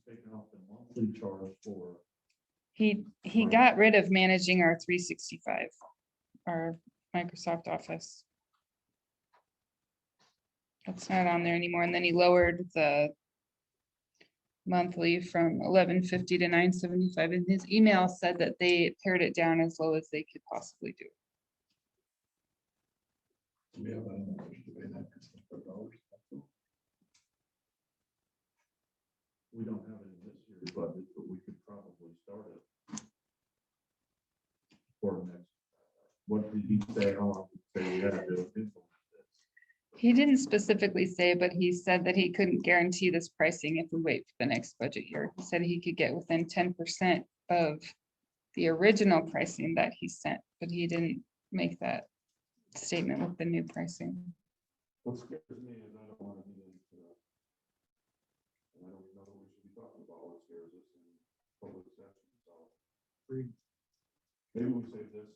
Taking off the monthly charge for. He Right. got rid of managing our 365, our Microsoft Office. That's not on there anymore. And then he lowered the monthly from 1150 to 975. And his email said that they pared it down as low as they could possibly do. Do we have that in the budget to pay that $5? We don't have it in this year's budget, but we could probably start it. For next. What did he say? How long did he say we had to implement this? He didn't specifically say, but he said that he couldn't guarantee this pricing if we wait for the next budget year. He said he could get within 10% of the original pricing that he sent, but he didn't make that statement with the new pricing. What scares me is I don't want to get into that. And I don't know what we should be talking about what scares us in public session, so. Maybe we save this.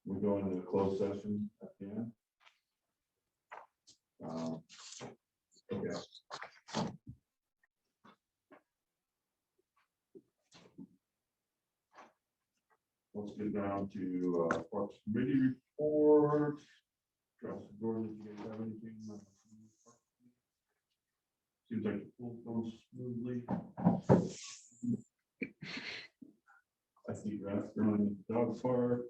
We go into a closed session at the end. Okay. Let's get down to Parks Committee report. Trustee Gordon, did you guys have anything? Seems like the pool goes smoothly. I see grass growing in the dog park.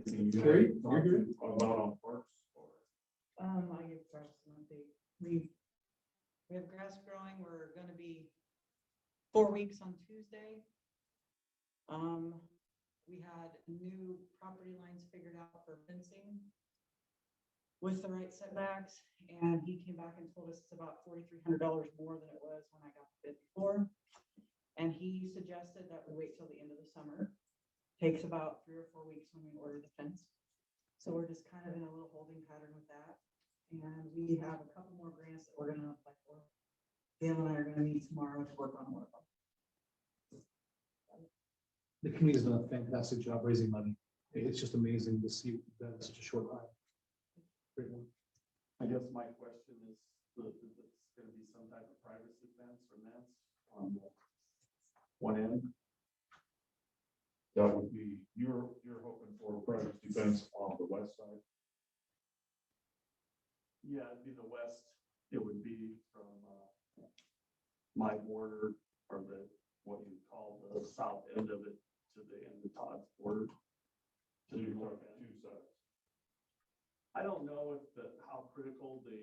Anything you Carrie, guys you're good? talk about on parks? I give parks an update. We have grass growing. We're gonna be 4 weeks on Tuesday. We had new property lines figured out for fencing. with the right setbacks, and he came back and told us it's about $4,300 more than it was when I got the bid before. And he suggested that we wait till the end of the summer. Takes about 3 or 4 weeks when we order the fence. So we're just kind of in a little holding pattern with that. And we have a couple more grants that we're gonna apply for. Gail and I are gonna meet tomorrow to work on one of them. The community's done a fantastic job raising money. It's just amazing to see that in such a short time. Great work. I guess my question is, it's gonna be some type of privacy fence or nets on the one end? That would be, you're hoping for a privacy fence on the west side. Yeah, it'd be the west, it would be from, my border, or the, what you call the south end of it, to the end of Todd's border. So you're talking two sides. I don't know if how critical the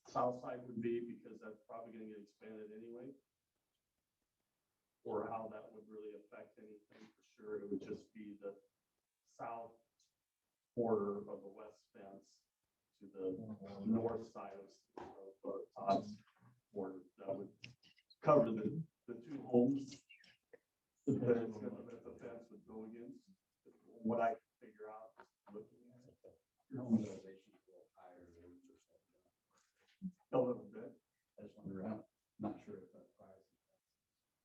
south side would be, because that's probably gonna get expanded anyway. Or how that would really affect anything for sure. It would just be the south border of the west fence to the north side of Todd's border. That would cover the two homes. The fence, if the fence would go against, what I can figure out, looking at it. Your home elevation is a little higher than your A little bit. I just wonder, I'm not sure if that's privacy.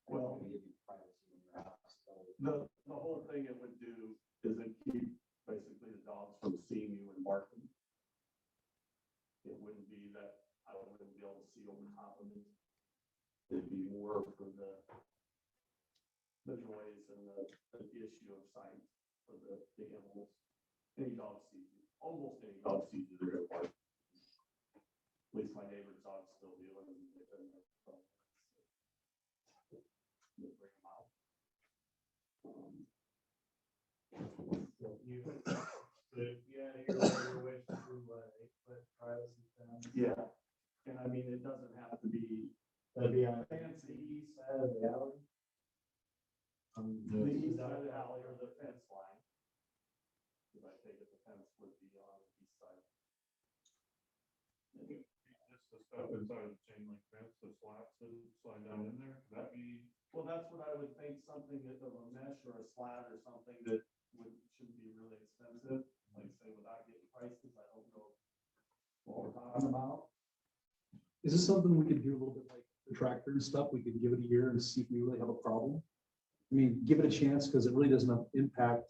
Well, Give you privacy in your house. the whole thing it would do is it keep basically the dogs from seeing you and barking. It wouldn't be that I wouldn't be able to see over top of it. It'd be more for the noise and the issue of sight for the animals. Any dog sees you, almost any dog sees you, they're gonna bark. At least my neighbor's dogs still do, and it doesn't have a problem. They bring them out. Your wish to 8-foot privacy fence. Yeah, and I mean, it doesn't have to be That'd be on fancy. the east side of the alley. The east side of the alley or the fence line. If I take it, the fence would be on the east side. Just the stuff inside the chain link fence, the slats that slide down in there, could that be? Well, that's what I would think, something that of a mesh or a slat or something that shouldn't be really expensive. Like say, without getting prices, I don't know what we're talking about. Is this something we could do a little bit like the tractor and stuff? We could give it a year and see if we really have a problem. I mean, give it a chance because it really doesn't impact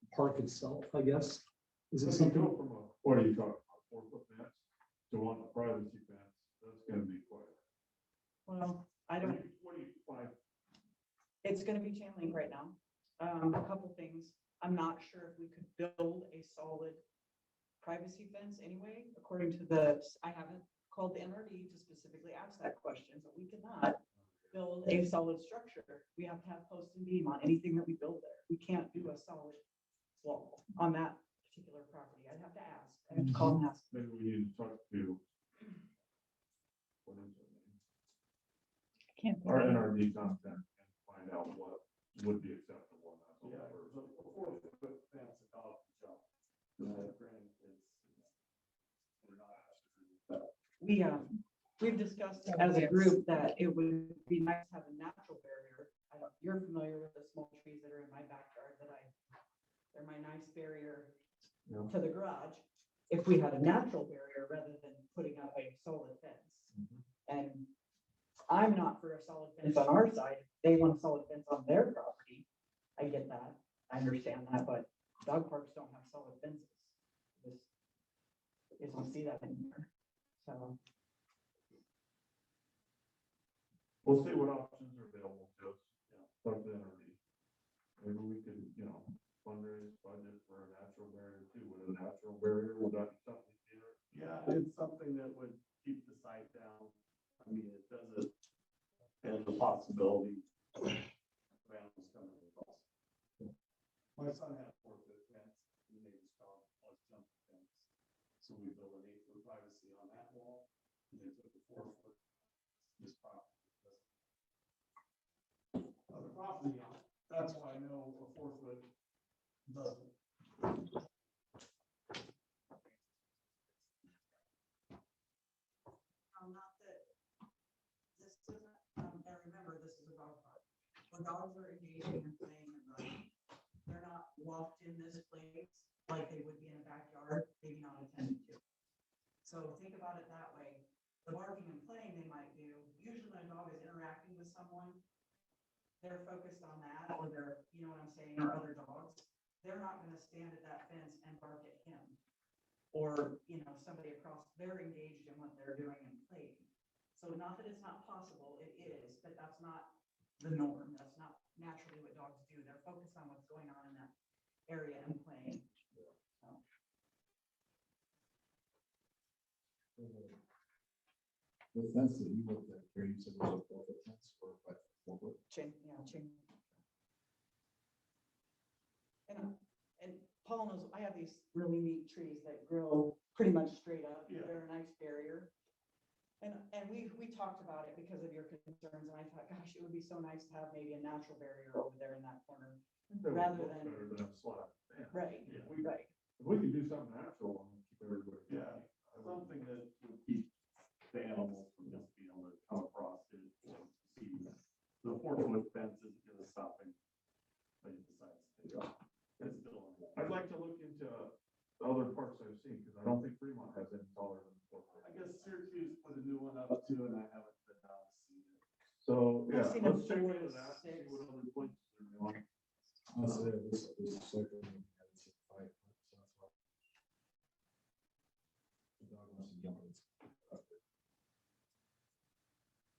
the park itself, I guess. Is it If you something? go from a, what are you talking about, 4-foot fence to one a privacy fence, that's gonna be quite. Well, I don't, What do you find? it's gonna be chain link right now. A couple things. I'm not sure if we could build a solid privacy fence anyway, according to I haven't called the NRD to specifically ask that question, but we cannot build a solid structure. We have to have post and beam on anything that we build there. We can't do a solid wall on that particular property. I'd have to ask. I have to call and ask. Maybe we need to talk to. What is it? Can't think Our of it. NRD content and find out what would be acceptable. And that's all Yeah, first. the 4-foot fence, a dog can jump. Granted, we're not. We've discussed as a group that it would be nice to have a natural barrier. You're familiar with the small trees that are in my backyard they're my nice barrier Yeah. to the garage. If we had a natural barrier rather than putting up a solid fence. And I'm not for a solid fence on our side. They want a solid fence on their property. I get that. I understand that, but dog parks don't have solid fences. You don't see that anymore. So. We'll see what options are available to us. Talk to NRD. Maybe we could, fundraise budget for a natural barrier too. Would a natural barrier, would that be something here? Yeah, it's something that would keep the site down. I mean, it doesn't, and the possibility of animals coming across. My son had a 4-foot fence, the neighbor's dog was jumping fence. So we built an 8-foot privacy on that wall, and they took a 4-foot, this property. Other property on it, that's why I know a 4-foot doesn't. dogs are engaging and playing and running. They're not locked in this place like they would be in a backyard, maybe not attended to. So think about it that way. The barking and playing they might do, usually when a dog is interacting with someone, they're focused on that, or they're, you know what I'm saying, or other dogs. They're not gonna stand at that fence and bark at him. Or, you know, somebody across, they're engaged in what they're doing and playing. So not that it's not possible, it is, but that's not the norm. That's not naturally what dogs do. They're focused on what's going on in that area and playing. So, The fence that you looked at, here, you said was a 4-foot fence or 5-foot? chain. And Paul knows, I have these really neat trees that grow pretty much straight up. Yeah. They're a nice barrier. And we talked about it because of your concerns, and I thought, gosh, it would be so nice to have maybe a natural barrier over there in that corner. Rather than- Better than a slab. Yeah. Right, Yeah. right. If we could do something natural and keep everybody. Yeah, something that would keep the animals from just being able to come across it or see. The 4-foot fence isn't gonna stop him. But he decides to go. It's still. I'd like to look into other parks I've seen, because I don't think Fremont has any taller than 4 foot. I guess Syracuse put a new one up too, and I haven't been down to see it. So, yeah, I've seen let's them check 4 into to that, see 6. what other places are doing. I'll say this cycle. It's 5 foot, so that's why. The dog wants to jump, it's up there.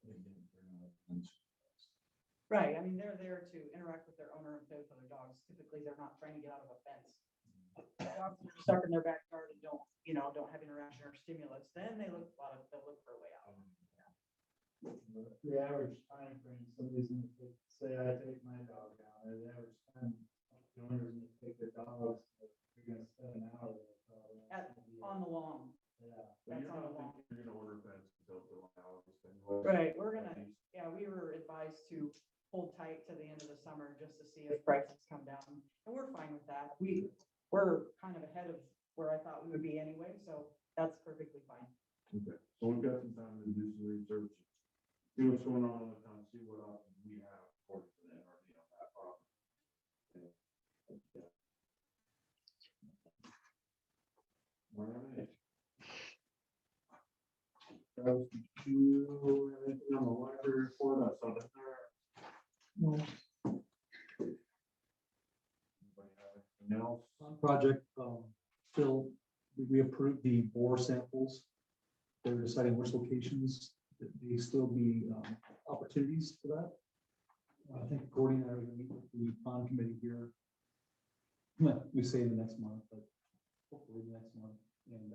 They didn't bring out a bunch. Right, I mean, they're there to interact with their owner and play with other dogs. Typically, they're not trying to get out of a fence. Dogs that are stuck in their backyard and don't, you know, don't have interaction or stimulus, then they'll look for a way out. The average time frame, somebody's gonna take, say I take my dog down, the average time the owner's gonna take their dogs, you're gonna spend an hour there. probably. On the lawn. Yeah. But That's you're on the not lawn. thinking you're gonna order fence until July, August, anyway. Right, we're gonna, yeah, we were advised to hold tight to the end of the summer just to see if prices come down, and we're fine with that. We're kind of ahead of where I thought we would be anyway, so that's perfectly fine. Okay, so we've got some time to do some research, see what's going on in the town, see what options we have according to the NRD on that property. Yeah. All right. Travis, did you have anything on the library report? I saw that there. No. Anybody have anything else? On project, Phil, we approved the bore samples. They're deciding which locations, that may still be opportunities for that. I think Gordy and I are gonna meet with the pond committee here. We say in the next month, but hopefully the next month, and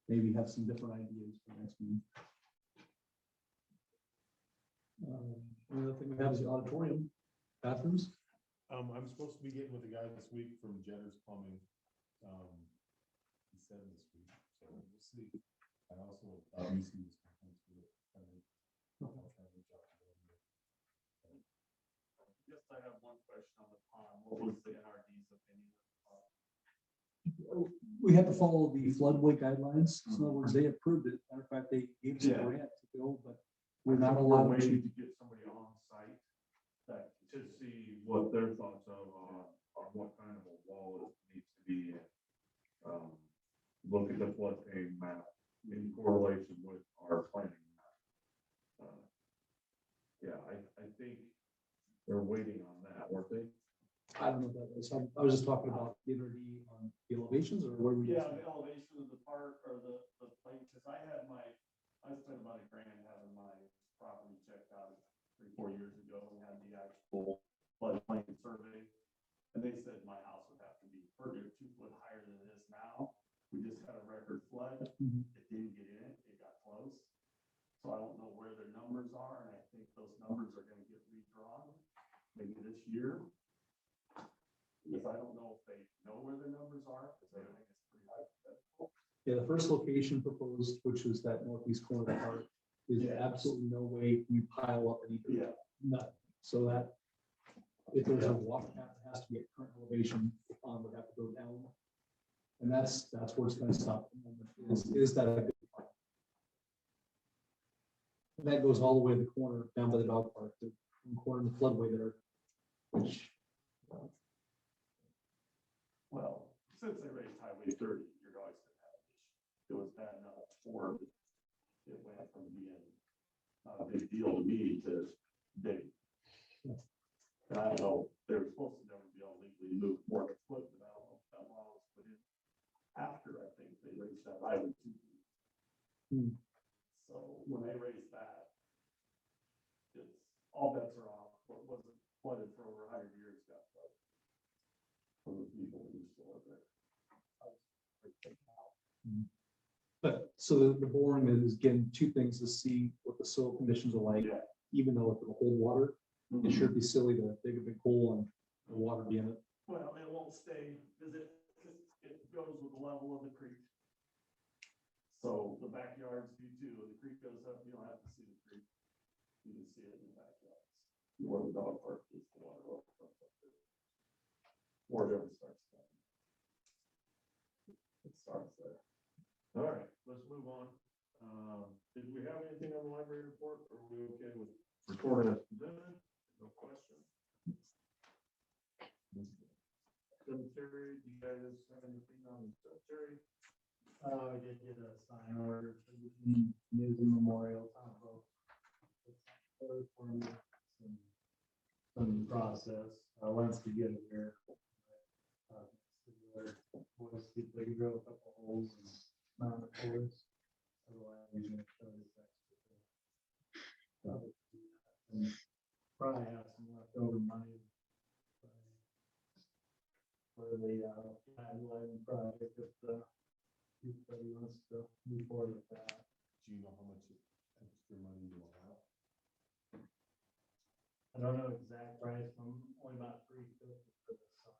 maybe have some different ideas for next meeting. Another thing we have is the auditorium, bathrooms. I'm supposed to be getting with the guy this week from Jetter's Plumbing. He said this week, so we'll see. I also, obviously, was conference with it. I'll try to reach out to them. Yes, I have one question on the pond. What was the NRD's opinion of the pond? We have to follow the floodway guidelines. So in other words, they approved it. Matter of fact, they gave us a Yeah. grant to go, but we're not We're allowed waiting to. to get somebody on site to see what their thoughts of, on what kind of a wall it needs to be. Look at the floodplain map in correlation with our planning map. Yeah, I think they're waiting on that, weren't they? I don't know what that is. I was just talking about the NRD on the elevations or where we. Yeah, the elevation of the park or the place, because I spent about $1,000 having my property checked out 3-4 years ago and had the actual floodplain survey. And they said my house would have to be 2 foot higher than it is now. We just had a record flood. Mhm. It didn't get in, it got close. So I don't know where their numbers are, and I think those numbers are gonna get redrawn maybe this year. Because I don't know if they know where their numbers are, because everything is pretty hypothetical. Yeah, the first location proposed, which was that northeast corner of the park, is Yeah. absolutely no way we pile up any. Yeah. None. So that if there's a water path that has to be at current elevation, the pond would have to go down. And that's where it's gonna stop. at the moment, Is that a good plan? And that goes all the way to the corner, down by the dog park, the corner of the floodway there. Well, since they raised Highway 30, you're always gonna have an issue. It was bad enough before it went from being not a big deal to me to big. And I don't know, they were supposed to never be able to legally move more than a foot, but I don't know if that law was put in after, I think, they raised that highway 2 feet. So when they raised that, it's, all bets are off. What wasn't flooded for over 100 years got flooded. For the people who still live there. But so the boring is getting two things to see what the soil conditions are like, Yeah. even though if it'll hold water, it sure be silly to dig a big hole and the water be in it. Well, it won't stay, because it goes with the level of the creek. So the backyards do too. When the creek goes up, you don't have to see the creek. You can see it in the backyards. Where the dog park is, the water level comes up there. Or it ever starts. It starts there. All right, let's move on. Did we have anything on the library report? Or are we okay with report as presented? No question. Cemetery, do you guys have anything on the cemetery? We did get a sign order for the News and Memorial Town Hall. Some process, once we get it here. Boys, see if they can drill a couple holes and mount the boards. Otherwise, we're gonna show this extra. And probably have some leftover money. For the, tagline project, if anybody wants to move forward with that. Do you know how much extra money you will have? I don't know exact price, I'm only about $350 for the sign.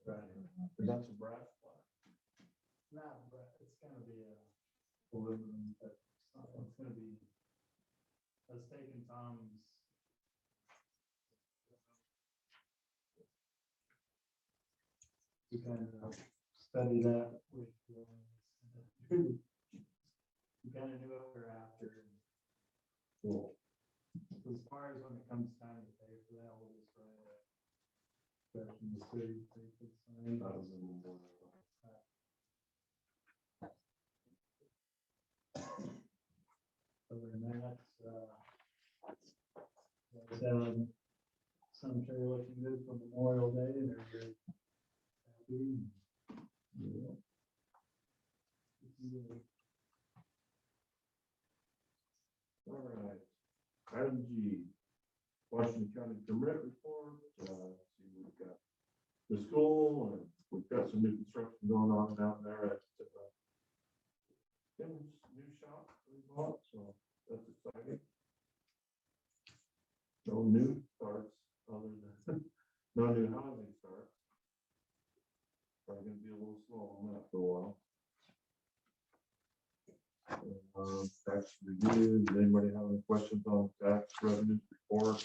Right. That's a brass plaque. Not, but it's gonna be a aluminum, but it's gonna be, I was taking Tom's. We kind of study that with, we kind of knew what we were after. Cool. As far as when it comes time to pay for that, we'll just write it. Question the city, take the sign. Other than that, cemetery looking good for Memorial Day and they're very happy. Yeah. All right. Item G, Washington County Permit Report. See, we've got the school and we've got some new construction going on down there at Tim's new shop we bought, so that's exciting. No new starts other than, no new housing starts. Probably gonna be a little slow on that for a while. Tax review, does anybody have any questions on tax revenue report?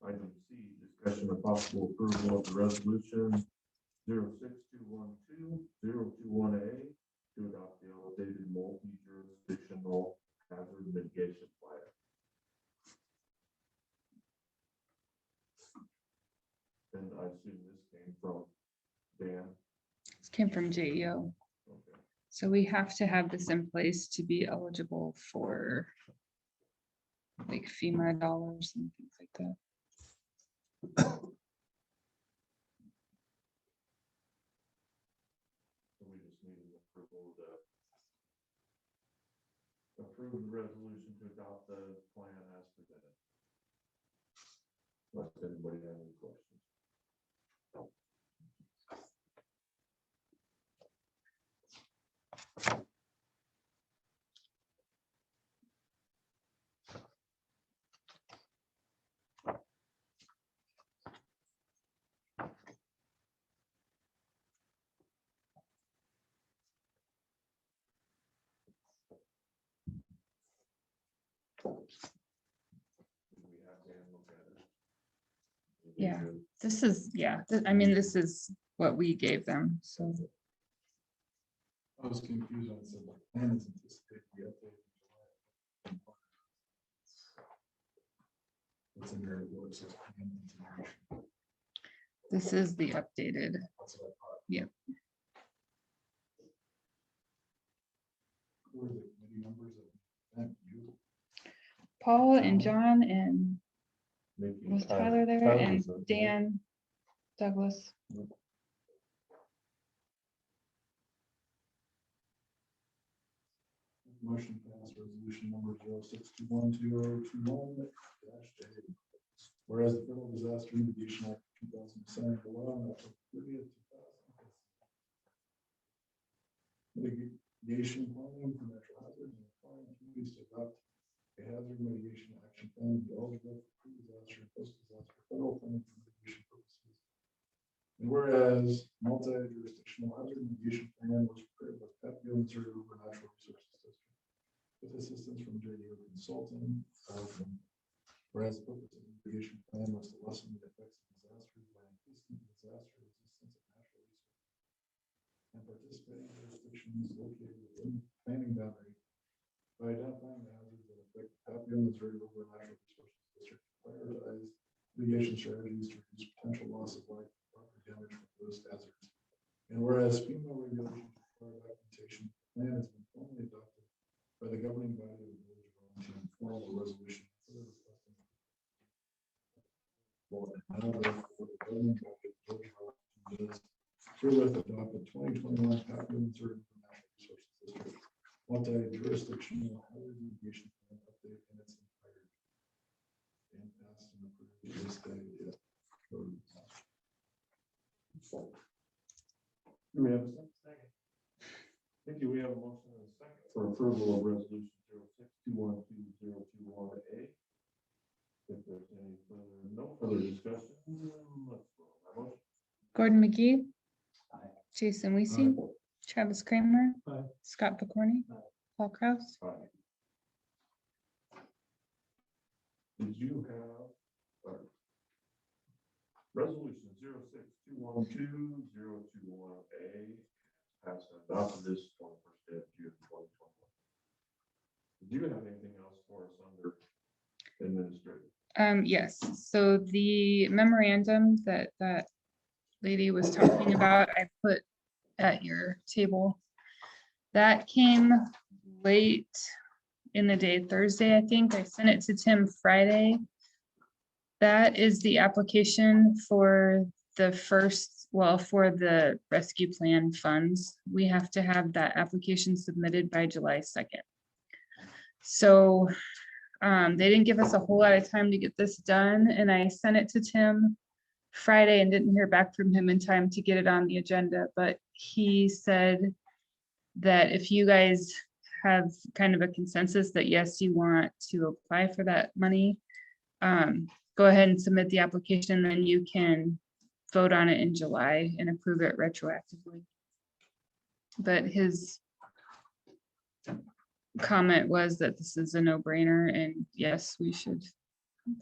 Item C, discussion of possible approval of the resolution 06212-021A to adopt the elevated multi-jurisdictional hazard mitigation plan. And I assume this came from Dan. This came from JEO. Okay. So we have to have this in place to be eligible for like FEMA dollars and things like that. So we just need an approval to approve the resolution to adopt the plan as presented. Unless anybody have any questions. We have Dan look at it. Yeah. This is, I mean, this is what we gave them, so. I was confused when it said the plan is anticipated to be updated in July. What's in your report says plan integration. This is the updated. That's what I thought. Yep. Who are the committee members of that? You? Paul and John and Mickey, was Tyler there and Tyler's up Dan Douglas. Motion passed resolution number 06212021 -J. Whereas the Federal Disaster Mitigation Act 2007 allowed on October 30th, 2000. Mitigation planning for natural hazards and requiring communities to adopt a hazard mitigation action plan to be eligible for pre-disaster and post-disaster federal funding for mitigation purposes. And whereas multi-jurisdictional hazard mitigation plan was prepared by Papio Missouri River Natural Resources District with assistance from JDO Consulting. Whereas the purpose of the mitigation plan was to lessen the effects of disasters by increasing disaster resistance of natural resources. And participating jurisdictions located within planning boundary by identifying the hazards that affect Papio Missouri River Natural Resources District, prioritize mitigation strategies to reduce potential loss of life and property damage from those hazards. And whereas FEMA regulations require documentation, the plan has been formally adopted by the governing body of the village of Arlington in form of a resolution. Further requesting. Well, now therefore, the governing body of the village of Arlington does herewith adopt the 2021 Papio Missouri Natural Resources District multi-jurisdictional hazard mitigation plan update in its entirety. And passed and approved this day. Do we have a second? Thank you. We have a motion and a second for approval of resolution 06212021A. If there's no further discussion, let's go on that motion. Gordon McGee. Jason Weesey. Travis Kramer. Aye. Scott Picorni. Paul Kraus. Aye. Did you have resolution 06212021A passed and adopted this 21st day of June 2021? Do you have anything else for us under administrative? Yes, so the memorandum that lady was talking about, I put at your table. That came late in the day, Thursday, I think. I sent it to Tim Friday. That is the application for the first, well, for the rescue plan funds. We have to have that application submitted by July 2nd. So they didn't give us a whole lot of time to get this done, and I sent it to Tim Friday and didn't hear back from him in time to get it on the agenda, but he said that if you guys have kind of a consensus that yes, you want to apply for that money, go ahead and submit the application, then you can vote on it in July and approve it retroactively. But his comment was that this is a no-brainer, and yes, we should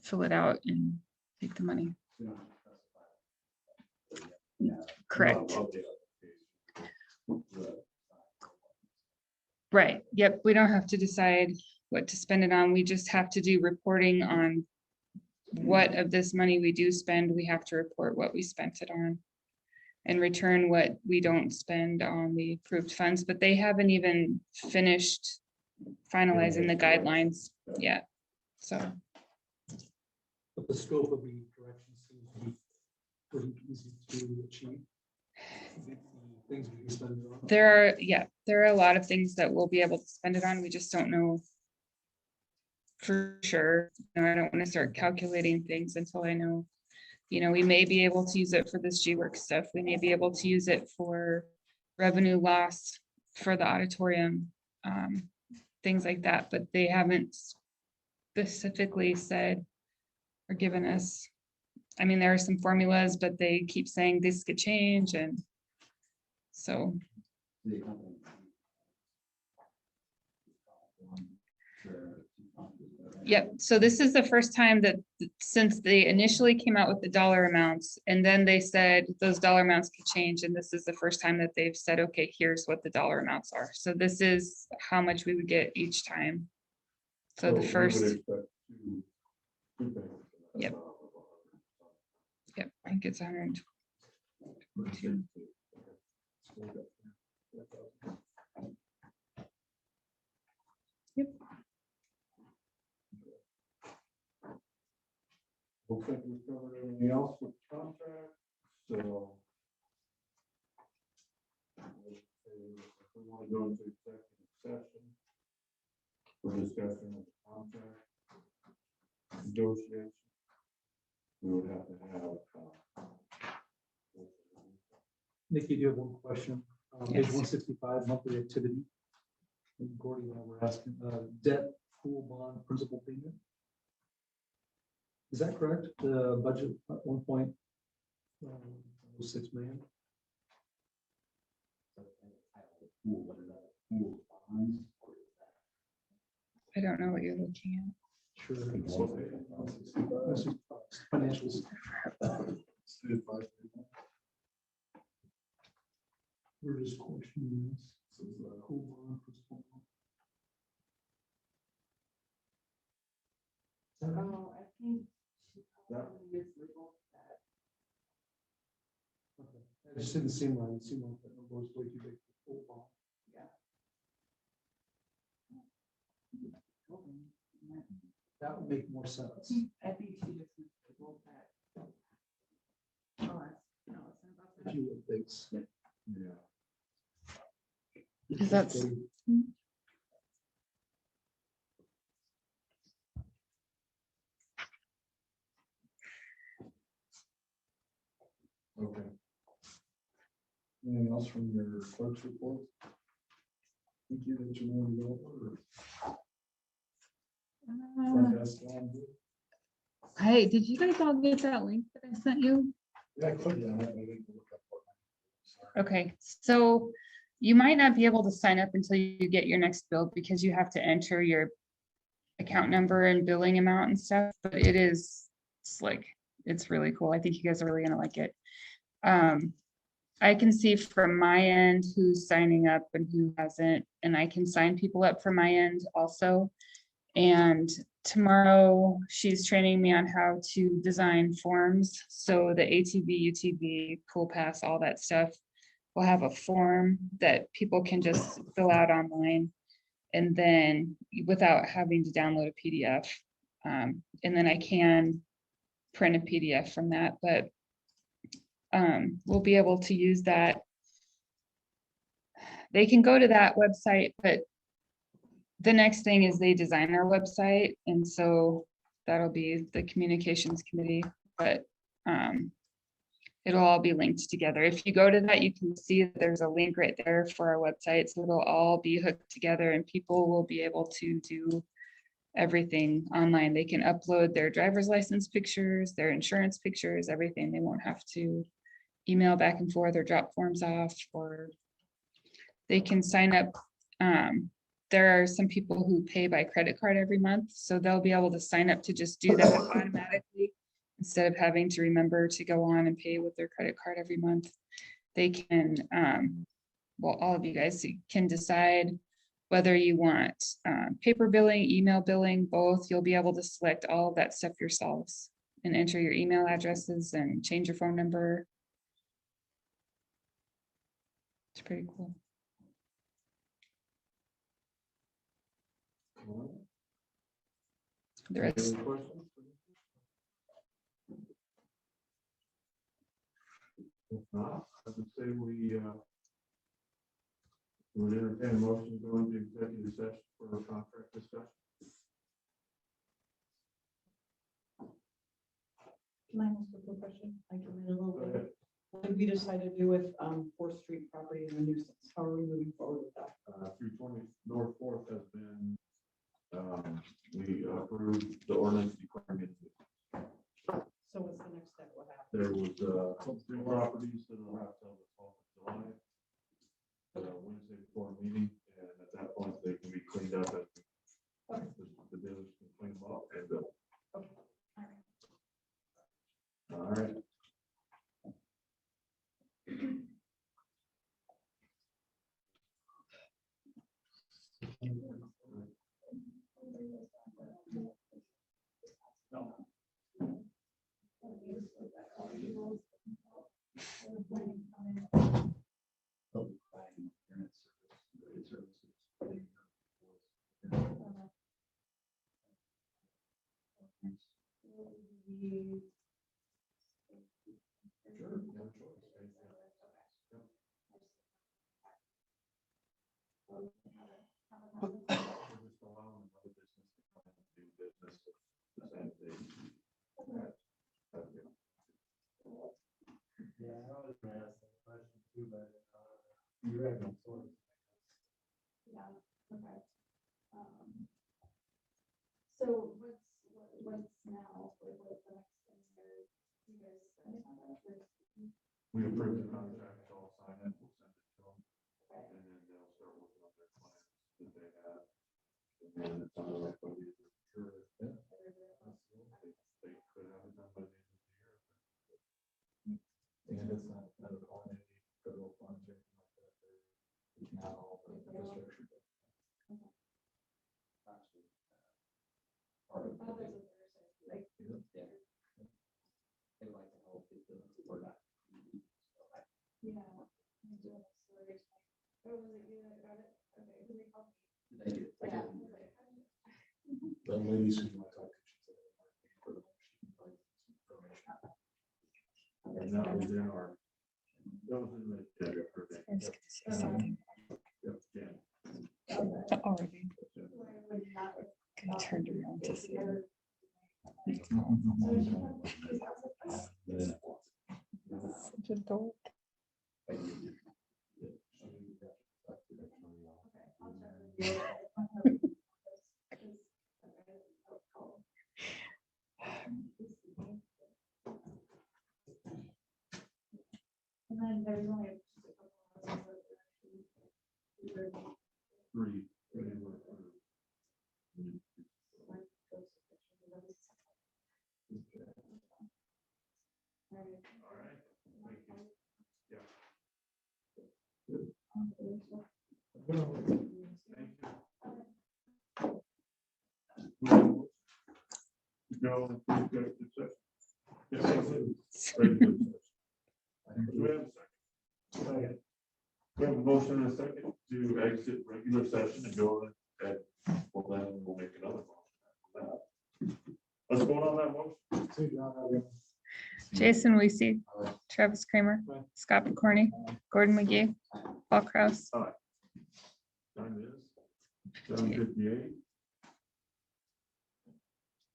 fill it out and take the money. Correct. Right, yep, we don't have to decide what to spend it on. We just have to do reporting on what of this money we do spend. We have to report what we spent it on and return what we don't spend on the approved funds, but they haven't even finished finalizing the guidelines yet, so. But the scope of the corrections seems to be pretty easy to achieve. The things we can spend it on. There are a lot of things that we'll be able to spend it on. We just don't know for sure. You know, I don't want to start calculating things until I know, you know, we may be able to use it for this G-Work stuff. We may be able to use it for revenue loss for the auditorium, things like that, but they haven't specifically said or given us. I mean, there are some formulas, but they keep saying this could change, and so. Yep, so this is the first time that, since they initially came out with the dollar amounts, and then they said those dollar amounts could change, and this is the first time that they've said, okay, here's what the dollar amounts are. So this is how much we would get each time. So we the would first, expect two payments. Yep. Yep, I think it's 122. Yep. Looks like we've covered everything else with contract, so. If we want to go into executive session for discussion of the contract negotiation, we would have to have. Nikki, do you have one question? Page Yes. 165, monthly activity. And Gordy and I were asking, debt, pool bond, principal payment. Is that correct? The budget at 1.6 million? I don't know what you're looking at. Sure. Financials. We're just questioning this. This is a pool bond, principal bond. Oh, I think. Yeah. Okay. It just didn't seem right. It seemed like that number was way too big for pool bond. That would make more sense. I think she just. rolled that. Oh, no, it's not about If that. you would think. So. Yeah. Because that's, Okay. Anything else from your clerk's report? Thank you that you want to go over. Front desk on good? hey, did you guys all get that link that I sent you? Yeah, I clicked on it. I didn't look up what. Sorry. Okay, so you might not be able to sign up until you get your next bill because you have to enter your account number and billing amount and stuff, but it is slick. It's really cool. I think you guys are really gonna like it. I can see from my end who's signing up and who hasn't, and I can sign people up from my end also. And tomorrow she's training me on how to design forms. So the ATV, UTV, pool pass, all that stuff will have a form that people can just fill out online. And then without having to download a PDF. And then I can print a PDF from that, but we'll be able to use that. They can go to that website, but the next thing is they design our website. And so that'll be the communications committee, but it'll all be linked together. If you go to that, you can see that there's a link right there for our website. So it'll all be hooked together and people will be able to do everything online. They can upload their driver's license pictures, their insurance pictures, everything. They won't have to email back and forth or drop forms off, or they can sign up. There are some people who pay by credit card every month, so they'll be able to sign up to just do that automatically instead of having to remember to go on and pay with their credit card every month. They can, well, all of you guys can decide whether you want paper billing, email billing, both. You'll be able to select all of that stuff yourselves and enter your email addresses and change your phone number. It's pretty cool. The Any rest, other questions? If not, I would say we would entertain a motion to go into executive session for a contract discussion. Can I ask a quick question? I can read a little Go bit. ahead. What did we decide to do with 4th Street property and the nuisance? How are we moving forward with that? 320 North Fourth has been, we approved the ordinance declaring it. So what's the next step? What happened? There was three properties that will have till the 12th of July. Wednesday before a meeting, and at that point, they can be cleaned up as the dealers can clean them up. we? Sure, you have a choice. We're just allowing another business to come in and do business the same day. Yeah, I was gonna ask that question too, but, you have no choice. Yeah, okay. So what's now, what's the next thing there? You guys, We approve the contract, I'll sign it, we'll send it to them, and then they'll start working on their plans that they have. And then it's on the record, sure, yeah. They could have it done by the end of the year. And it's not on any federal funds or anything like that. It's not all the infrastructure. Part of oh, it. there's a Thursday, like, Yeah. They like to help people, we're not. yeah. I'm doing a story. Oh, was it you that got it? Okay, who they called me? They do. Yeah. I was like, how did you- The ladies who I talked to, she said, it might be for the machine, like, some information. And that was in our, that was in the. I was gonna say something Yep, yeah. already. why would not- I turned around to see it. Such a dork. And then there's only just a couple of others that are actually- Three. They were approved. All right, thank you. Yeah. Thank you. Go into executive session. Yes, regular session. Do we have a second? We have a motion and a second to exit regular session and go at, well, then we'll make another motion. Let's go on that motion. Jason Weesey, Travis Kramer, Scott McCorney, Gordon McGee, Paul Kraus. Time is 7:58.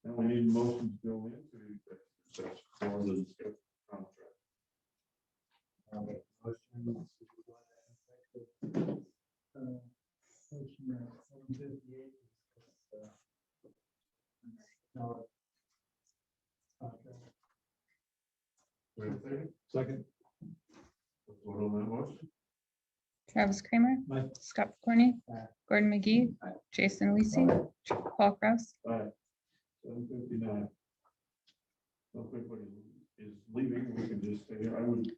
And we need a motion to go into executive session for the discussion contract. We have a second? Second. Let's vote on that motion. Travis Kramer, Aye. Scott McCorney, Aye. Gordon McGee, Jason Weesey, Paul Kraus. All right. 7:59. So if everybody is leaving, we can just stay here. I would